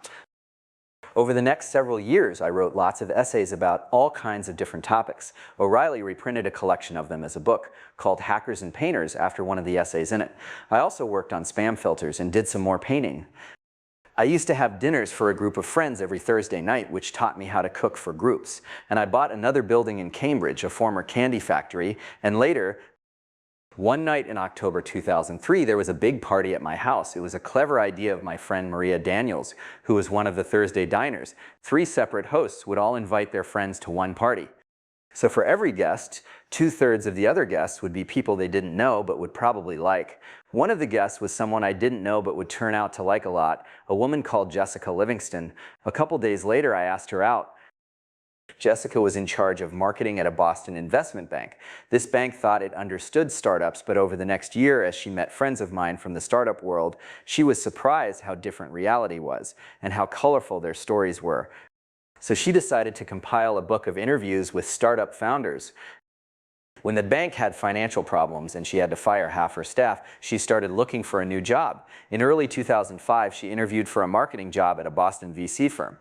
[SPEAKER 1] Over the next several years, I wrote lots of essays about all kinds of different topics. O'Reilly reprinted a collection of them as a book called Hackers and Painters after one of the essays in it. I also worked on spam filters and did some more painting. I used to have dinners for a group of friends every Thursday night, which taught me how to cook for groups. And I bought another building in Cambridge, a former candy factory, and later, one night in October 2003, there was a big party at my house. It was a clever idea of my friend Maria Daniels, who was one of the Thursday diners. 3 separate hosts would all invite their friends to one party. So for every guest, 2/3 of the other guests would be people they didn't know but would probably like. One of the guests was someone I didn't know but would turn out to like a lot, a woman called Jessica Livingston. A couple days later, I asked her out. Jessica was in charge of marketing at a Boston investment bank. This bank thought it understood startups, but over the next year, as she met friends of mine from the startup world, she was surprised how different reality was and how colorful their stories were. So she decided to compile a book of interviews with startup founders. When the bank had financial problems and she had to fire half her staff, she started looking for a new job. In early 2005, she interviewed for a marketing job at a Boston VC firm.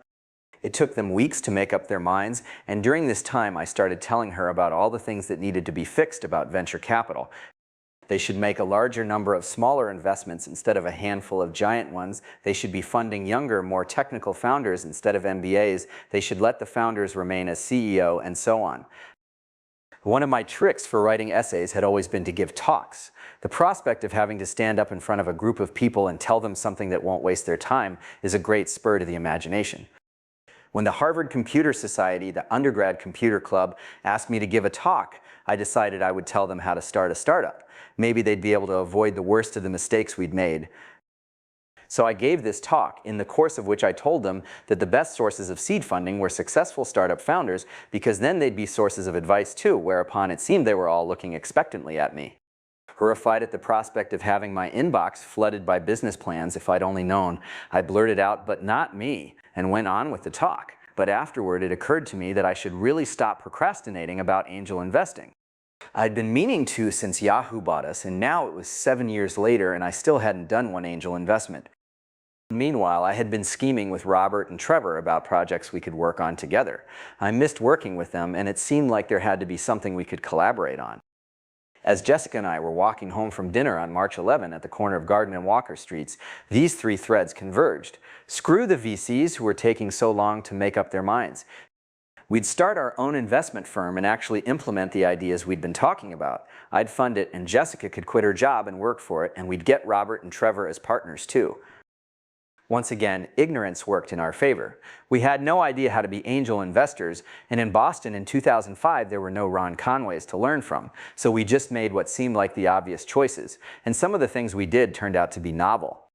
[SPEAKER 1] It took them weeks to make up their minds, and during this time I started telling her about all the things that needed to be fixed about venture capital. They should make a larger number of smaller investments instead of a handful of giant ones. They should be funding younger, more technical founders instead of MBAs. They should let the founders remain as CEO, and so on. One of my tricks for writing essays had always been to give talks. The prospect of having to stand up in front of a group of people and tell them something that won't waste their time is a great spur to the imagination. When the Harvard Computer Society, the undergrad computer club, asked me to give a talk, I decided I would tell them how to start a startup. Maybe they'd be able to avoid the worst of the mistakes we'd made. So I gave this talk, in the course of which I told them that the best sources of seed funding were successful startup founders, because then they'd be sources of advice too, whereupon it seemed they were all looking expectantly at me. Horrified at the prospect of having my inbox flooded by business plans if I'd only known, I blurted out, "But not me," and went on with the talk. But afterward, it occurred to me that I should really stop procrastinating about angel investing. I'd been meaning to since Yahoo bought us, and now it was 7 years later and I still hadn't done one angel investment. Meanwhile, I had been scheming with Robert and Trevor about projects we could work on together. I missed working with them, and it seemed like there had to be something we could collaborate on. As Jessica and I were walking home from dinner on March 11 at the corner of Garden and Walker Streets, these 3 threads converged. Screw the VCs who were taking so long to make up their minds. We'd start our own investment firm and actually implement the ideas we'd been talking about. I'd fund it, and Jessica could quit her job and work for it, and we'd get Robert and Trevor as partners too. Once again, ignorance worked in our favor. We had no idea how to be angel investors, and in Boston in 2005 there were no Ron Conways to learn from, so we just made what seemed like the obvious choices, and some of the things we did turned out to be novel.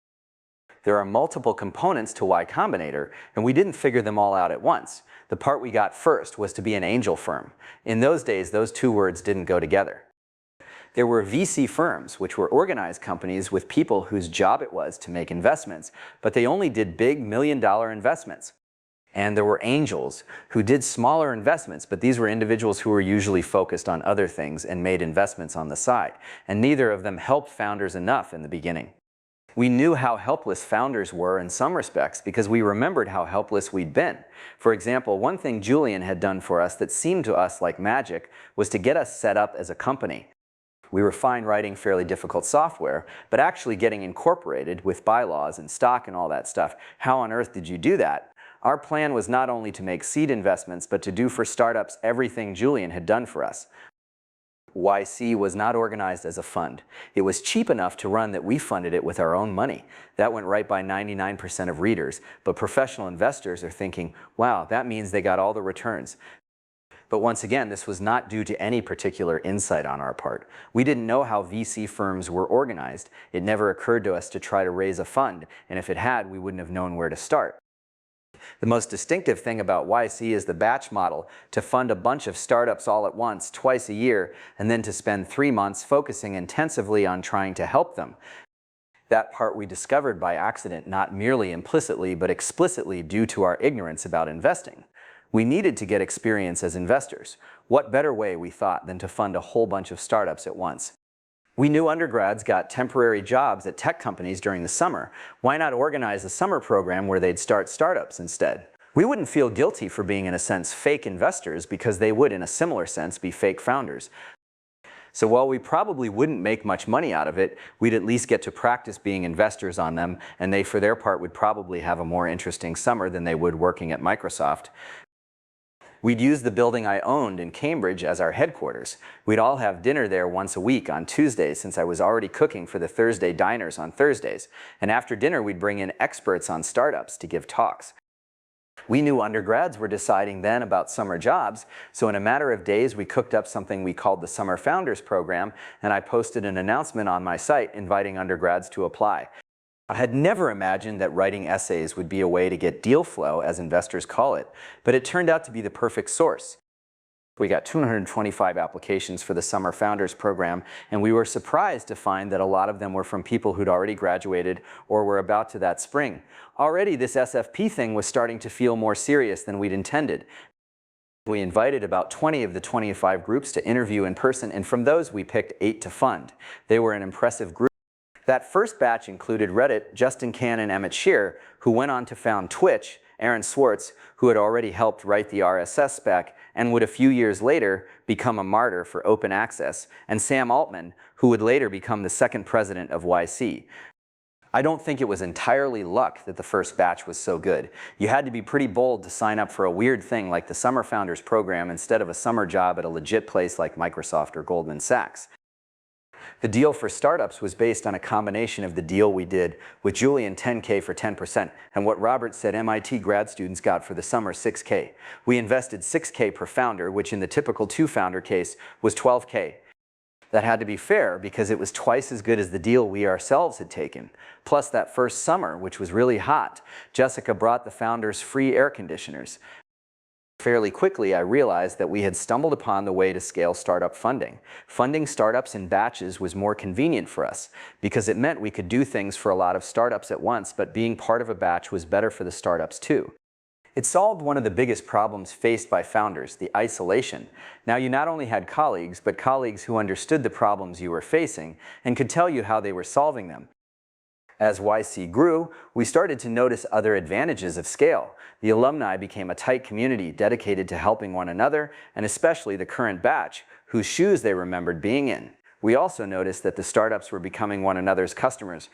[SPEAKER 1] There are multiple components to Y Combinator, and we didn't figure them all out at once. The part we got first was to be an angel firm. In those days, those two words didn't go together. There were VC firms, which were organized companies with people whose job it was to make investments, but they only did big million-dollar investments. And there were angels who did smaller investments, but these were individuals who were usually focused on other things and made investments on the side. And neither of them helped founders enough in the beginning. We knew how helpless founders were in some respects because we remembered how helpless we'd been. For example, one thing Julian had done for us that seemed to us like magic was to get us set up as a company. We were fine writing fairly difficult software, but actually getting incorporated with bylaws and stock and all that stuff, how on earth did you do that? Our plan was not only to make seed investments, but to do for startups everything Julian had done for us. YC was not organized as a fund. It was cheap enough to run that we funded it with our own money. That went right by 99% of readers, but professional investors are thinking, wow, that means they got all the returns. But once again, this was not due to any particular insight on our part. We didn't know how VC firms were organized. It never occurred to us to try to raise a fund, and if it had, we wouldn't have known where to start. The most distinctive thing about YC is the batch model, to fund a bunch of startups all at once, twice a year, and then to spend 3 months focusing intensively on trying to help them. That part we discovered by accident, not merely implicitly, but explicitly due to our ignorance about investing. We needed to get experience as investors. What better way, we thought, than to fund a whole bunch of startups at once? We knew undergrads got temporary jobs at tech companies during the summer. Why not organize a summer program where they'd start startups instead? We wouldn't feel guilty for being, in a sense, fake investors because they would, in a similar sense, be fake founders. So while we probably wouldn't make much money out of it, we'd at least get to practice being investors on them, and they, for their part, would probably have a more interesting summer than they would working at Microsoft. We'd use the building I owned in Cambridge as our headquarters. We'd all have dinner there once a week on Tuesdays since I was already cooking for the Thursday diners on Thursdays. And after dinner, we'd bring in experts on startups to give talks. We knew undergrads were deciding then about summer jobs, so in a matter of days we cooked up something we called the Summer Founders Program, and I posted an announcement on my site inviting undergrads to apply. I had never imagined that writing essays would be a way to get deal flow, as investors call it, but it turned out to be the perfect source. We got 225 applications for the Summer Founders Program, and we were surprised to find that a lot of them were from people who'd already graduated or were about to that spring. Already this SFP thing was starting to feel more serious than we'd intended. We invited about 20 of the 25 groups to interview in person, and from those we picked 8 to fund. They were an impressive group. That first batch included Reddit, Justin Kan and Emmett Shear, who went on to found Twitch, Aaron Swartz, who had already helped write the RSS spec and would a few years later become a martyr for open access, and Sam Altman, who would later become the second president of YC. I don't think it was entirely luck that the first batch was so good. You had to be pretty bold to sign up for a weird thing like the Summer Founders Program instead of a summer job at a legit place like Microsoft or Goldman Sachs. The deal for startups was based on a combination of the deal we did with Julian, 10K for 10%, and what Robert said MIT grad students got for the summer, 6K. We invested 6K per founder, which in the typical 2-founder case was 12K. That had to be fair because it was twice as good as the deal we ourselves had taken. Plus that first summer, which was really hot, Jessica brought the founders free air conditioners. Fairly quickly, I realized that we had stumbled upon the way to scale startup funding. Funding startups in batches was more convenient for us because it meant we could do things for a lot of startups at once, but being part of a batch was better for the startups too. It solved one of the biggest problems faced by founders, the isolation. Now you not only had colleagues, but colleagues who understood the problems you were facing and could tell you how they were solving them. As YC grew, we started to notice other advantages of scale. The alumni became a tight community dedicated to helping one another, and especially the current batch, whose shoes they remembered being in. We also noticed that the startups were becoming one another's customers.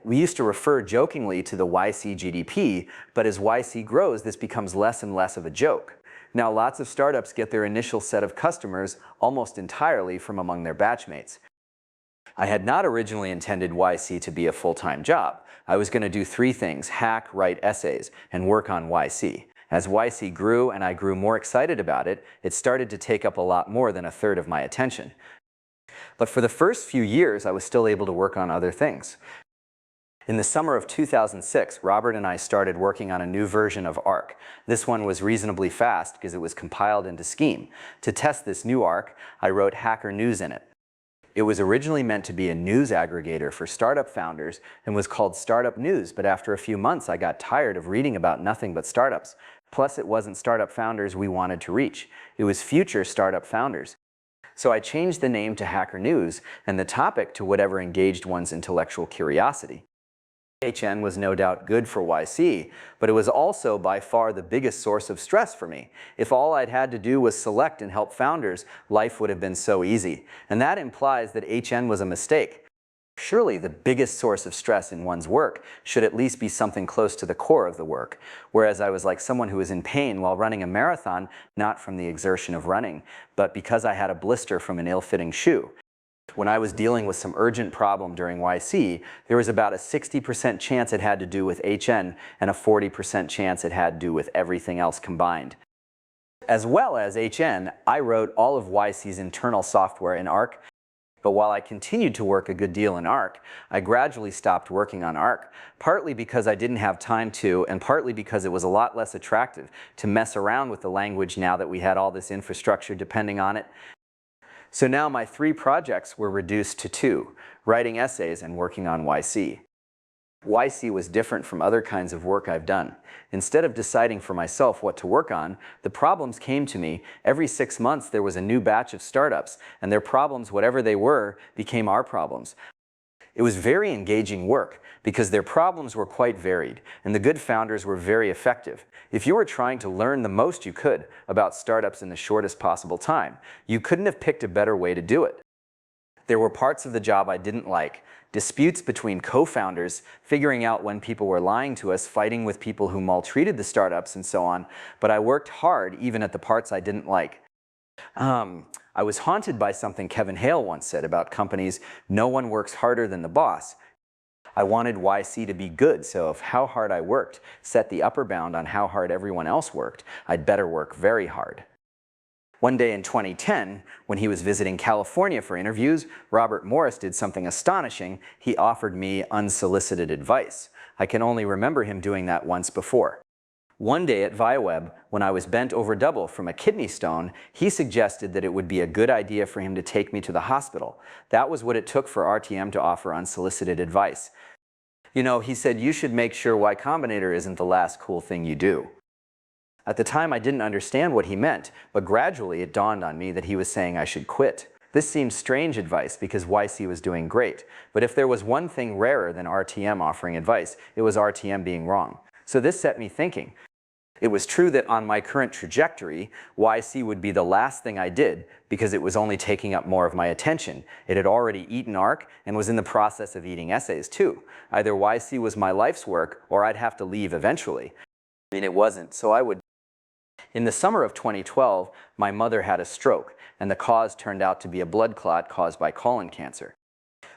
[SPEAKER 1] We used to refer jokingly to the YC GDP, but as YC grows, this becomes less and less of a joke. Now lots of startups get their initial set of customers almost entirely from among their batchmates. I had not originally intended YC to be a full-time job. I was going to do 3 things: hack, write essays, and work on YC. As YC grew and I grew more excited about it, it started to take up a lot more than 1/3 of my attention. But for the first few years, I was still able to work on other things. In the summer of 2006, Robert and I started working on a new version of Arc. This one was reasonably fast because it was compiled into Scheme. To test this new Arc, I wrote Hacker News in it. It was originally meant to be a news aggregator for startup founders and was called Startup News, but after a few months I got tired of reading about nothing but startups. Plus it wasn't startup founders we wanted to reach. It was future startup founders. So I changed the name to Hacker News and the topic to whatever engaged one's intellectual curiosity. HN was no doubt good for YC, but it was also by far the biggest source of stress for me. If all I'd had to do was select and help founders, life would have been so easy. And that implies that HN was a mistake. Surely the biggest source of stress in one's work should at least be something close to the core of the work, whereas I was like someone who was in pain while running a marathon, not from the exertion of running, but because I had a blister from an ill-fitting shoe. When I was dealing with some urgent problem during YC, there was about a 60% chance it had to do with HN and a 40% chance it had to do with everything else combined. As well as HN, I wrote all of YC's internal software in Arc, but while I continued to work a good deal in Arc, I gradually stopped working on Arc, partly because I didn't have time to, and partly because it was a lot less attractive to mess around with the language now that we had all this infrastructure depending on it. So now my 3 projects were reduced to 2, writing essays and working on YC. YC was different from other kinds of work I've done. Instead of deciding for myself what to work on, the problems came to me. Every 6 months there was a new batch of startups, and their problems, whatever they were, became our problems. It was very engaging work because their problems were quite varied, and the good founders were very effective. If you were trying to learn the most you could about startups in the shortest possible time, you couldn't have picked a better way to do it. There were parts of the job I didn't like, disputes between co-founders, figuring out when people were lying to us, fighting with people who maltreated the startups, and so on, but I worked hard even at the parts I didn't like. I was haunted by something Kevin Hale once said about companies: no one works harder than the boss. I wanted YC to be good, so if how hard I worked set the upper bound on how hard everyone else worked, I'd better work very hard. One day in 2010, when he was visiting California for interviews, Robert Morris did something astonishing. He offered me unsolicited advice. I can only remember him doing that once before. One day at ViaWeb, when I was bent over double from a kidney stone, he suggested that it would be a good idea for him to take me to the hospital. That was what it took for RTM to offer unsolicited advice. You know, he said, you should make sure Y Combinator isn't the last cool thing you do. At the time I didn't understand what he meant, but gradually it dawned on me that he was saying I should quit. This seemed strange advice because YC was doing great, but if there was one thing rarer than RTM offering advice, it was RTM being wrong. So this set me thinking. It was true that on my current trajectory, YC would be the last thing I did because it was only taking up more of my attention. It had already eaten Arc and was in the process of eating essays too. Either YC was my life's work or I'd have to leave eventually. I mean, it wasn't, so I would. In the summer of 2012, my mother had a stroke, and the cause turned out to be a blood clot caused by colon cancer.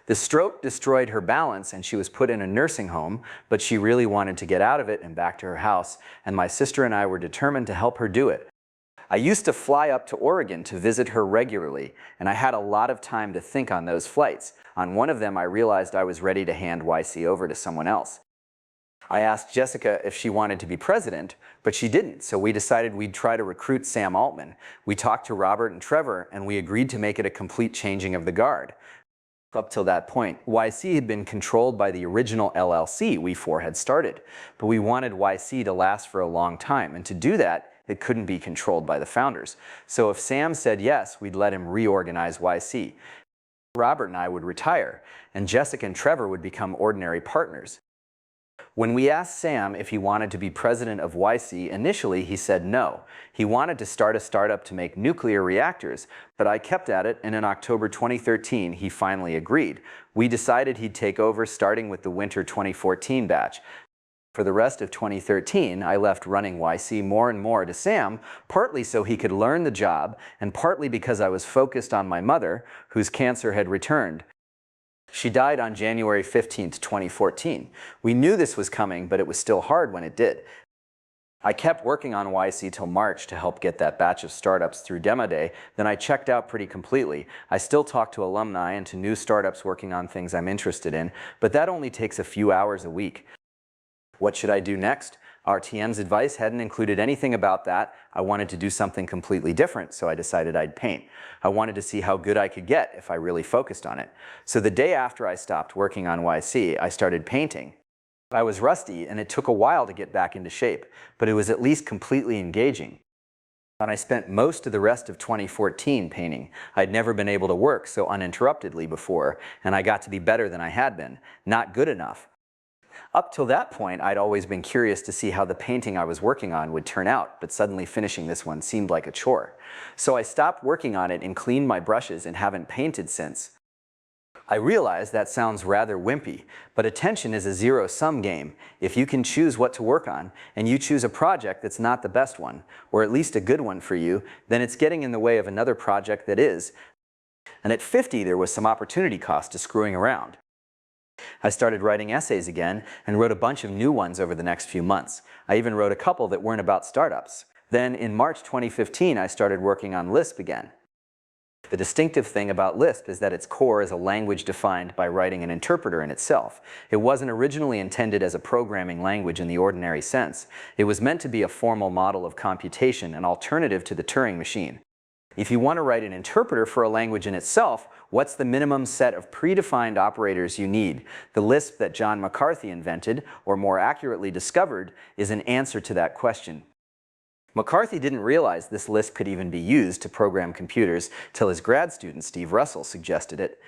[SPEAKER 1] The stroke destroyed her balance and she was put in a nursing home, but she really wanted to get out of it and back to her house, and my sister and I were determined to help her do it. I used to fly up to Oregon to visit her regularly, and I had a lot of time to think on those flights. On one of them, I realized I was ready to hand YC over to someone else. I asked Jessica if she wanted to be president, but she didn't, so we decided we'd try to recruit Sam Altman. We talked to Robert and Trevor, and we agreed to make it a complete changing of the guard. Up till that point, YC had been controlled by the original LLC we four had started, but we wanted YC to last for a long time, and to do that, it couldn't be controlled by the founders. So if Sam said yes, we'd let him reorganize YC. Robert and I would retire, and Jessica and Trevor would become ordinary partners. When we asked Sam if he wanted to be president of YC, initially he said no. He wanted to start a startup to make nuclear reactors, but I kept at it, and in October 2013 he finally agreed. We decided he'd take over starting with the winter 2014 batch. For the rest of 2013, I left running YC more and more to Sam, partly so he could learn the job, and partly because I was focused on my mother, whose cancer had returned. She died on January 15, 2014. We knew this was coming, but it was still hard when it did. I kept working on YC till March to help get that batch of startups through Demo Day, then I checked out pretty completely. I still talk to alumni and to new startups working on things I'm interested in, but that only takes a few hours a week. What should I do next? RTM's advice hadn't included anything about that. I wanted to do something completely different, so I decided I'd paint. I wanted to see how good I could get if I really focused on it. So the day after I stopped working on YC, I started painting. I was rusty and it took a while to get back into shape, but it was at least completely engaging. And I spent most of the rest of 2014 painting. I'd never been able to work so uninterruptedly before, and I got to be better than I had been. Not good enough. Up till that point, I'd always been curious to see how the painting I was working on would turn out, but suddenly finishing this one seemed like a chore. So I stopped working on it and cleaned my brushes and haven't painted since. I realize that sounds rather wimpy, but attention is a zero-sum game. If you can choose what to work on, and you choose a project that's not the best one, or at least a good one for you, then it's getting in the way of another project that is. And at 50, there was some opportunity cost to screwing around. I started writing essays again and wrote a bunch of new ones over the next few months. I even wrote a couple that weren't about startups. Then in March 2015, I started working on Lisp again. The distinctive thing about Lisp is that its core is a language defined by writing an interpreter in itself. It wasn't originally intended as a programming language in the ordinary sense. It was meant to be a formal model of computation, an alternative to the Turing machine. If you want to write an interpreter for a language in itself, what's the minimum set of predefined operators you need? The Lisp that John McCarthy invented, or more accurately discovered, is an answer to that question. McCarthy didn't realize this Lisp could even be used to program computers till his grad student Steve Russell suggested it.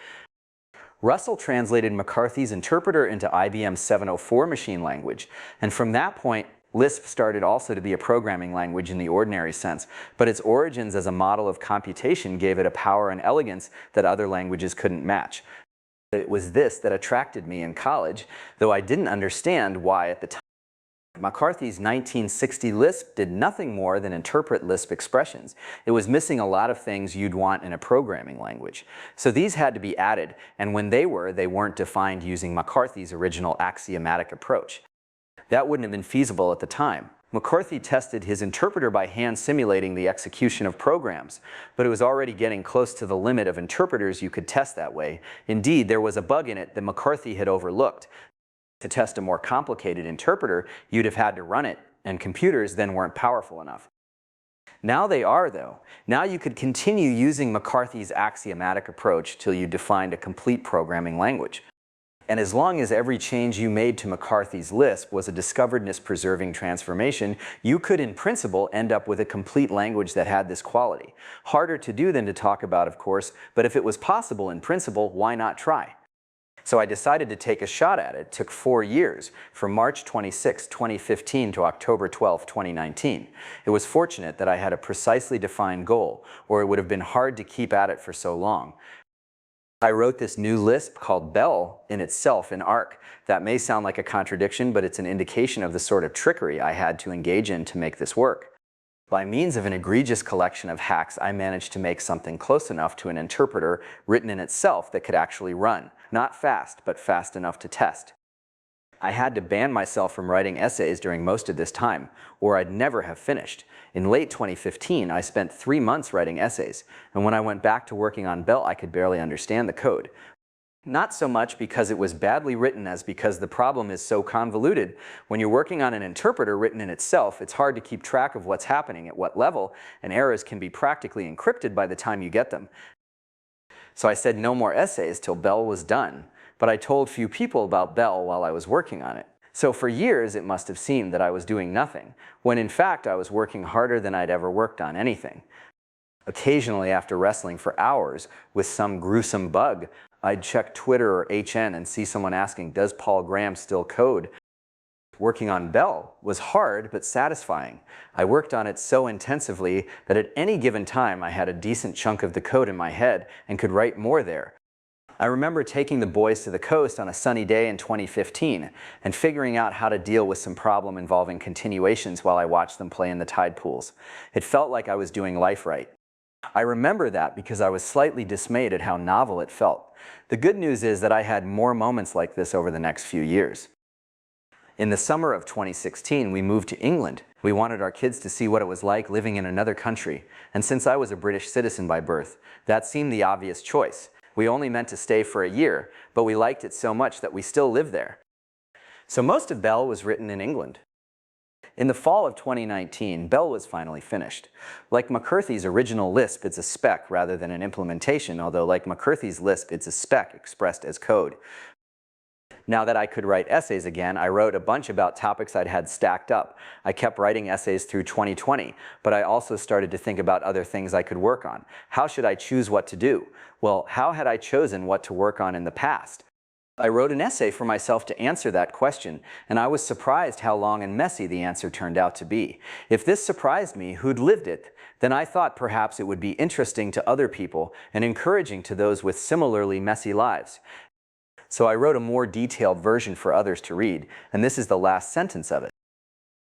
[SPEAKER 1] Russell translated McCarthy's interpreter into IBM's 704 machine language, and from that point, Lisp started also to be a programming language in the ordinary sense, but its origins as a model of computation gave it a power and elegance that other languages couldn't match. It was this that attracted me in college, though I didn't understand why at the time. McCarthy's 1960 Lisp did nothing more than interpret Lisp expressions. It was missing a lot of things you'd want in a programming language. So these had to be added, and when they weren't defined using McCarthy's original axiomatic approach. That wouldn't have been feasible at the time. McCarthy tested his interpreter by hand simulating the execution of programs, but it was already getting close to the limit of interpreters you could test that way. Indeed, there was a bug in it that McCarthy had overlooked. To test a more complicated interpreter, you'd have had to run it, and computers then weren't powerful enough. Now they are, though. Now you could continue using McCarthy's axiomatic approach till you defined a complete programming language. And as long as every change you made to McCarthy's Lisp was a discoveredness-preserving transformation, you could in principle end up with a complete language that had this quality. Harder to do than to talk about, of course, but if it was possible in principle, why not try? So I decided to take a shot at it. It took 4 years, from March 26, 2015 to October 12, 2019. It was fortunate that I had a precisely defined goal, or it would have been hard to keep at it for so long. I wrote this new Lisp called Bell in itself in Arc. That may sound like a contradiction, but it's an indication of the sort of trickery I had to engage in to make this work. By means of an egregious collection of hacks, I managed to make something close enough to an interpreter written in itself that could actually run. Not fast, but fast enough to test. I had to ban myself from writing essays during most of this time, or I'd never have finished. In late 2015, I spent 3 months writing essays, and when I went back to working on Bell, I could barely understand the code. Not so much because it was badly written as because the problem is so convoluted. When you're working on an interpreter written in itself, it's hard to keep track of what's happening at what level, and errors can be practically encrypted by the time you get them. So I said no more essays till Bell was done, but I told few people about Bell while I was working on it. So for years it must have seemed that I was doing nothing, when in fact I was working harder than I'd ever worked on anything. Occasionally, after wrestling for hours with some gruesome bug, I'd check Twitter or HN and see someone asking, "Does Paul Graham still code?" Working on Bell was hard but satisfying. I worked on it so intensively that at any given time I had a decent chunk of the code in my head and could write more there. I remember taking the boys to the coast on a sunny day in 2015 and figuring out how to deal with some problem involving continuations while I watched them play in the tide pools. It felt like I was doing life right. I remember that because I was slightly dismayed at how novel it felt. The good news is that I had more moments like this over the next few years. In the summer of 2016, we moved to England. We wanted our kids to see what it was like living in another country, and since I was a British citizen by birth, that seemed the obvious choice. We only meant to stay for a year, but we liked it so much that we still live there. So most of Belle was written in England. In the fall of 2019, Belle was finally finished. Like McCarthy's original Lisp, it's a spec rather than an implementation, although like McCarthy's Lisp, it's a spec expressed as code. Now that I could write essays again, I wrote a bunch about topics I'd had stacked up. I kept writing essays through 2020, but I also started to think about other things I could work on. How should I choose what to do? Well, how had I chosen what to work on in the past? I wrote an essay for myself to answer that question, and I was surprised how long and messy the answer turned out to be. If this surprised me, who'd lived it, then I thought perhaps it would be interesting to other people and encouraging to those with similarly messy lives. So I wrote a more detailed version for others to read, and this is the last sentence of it.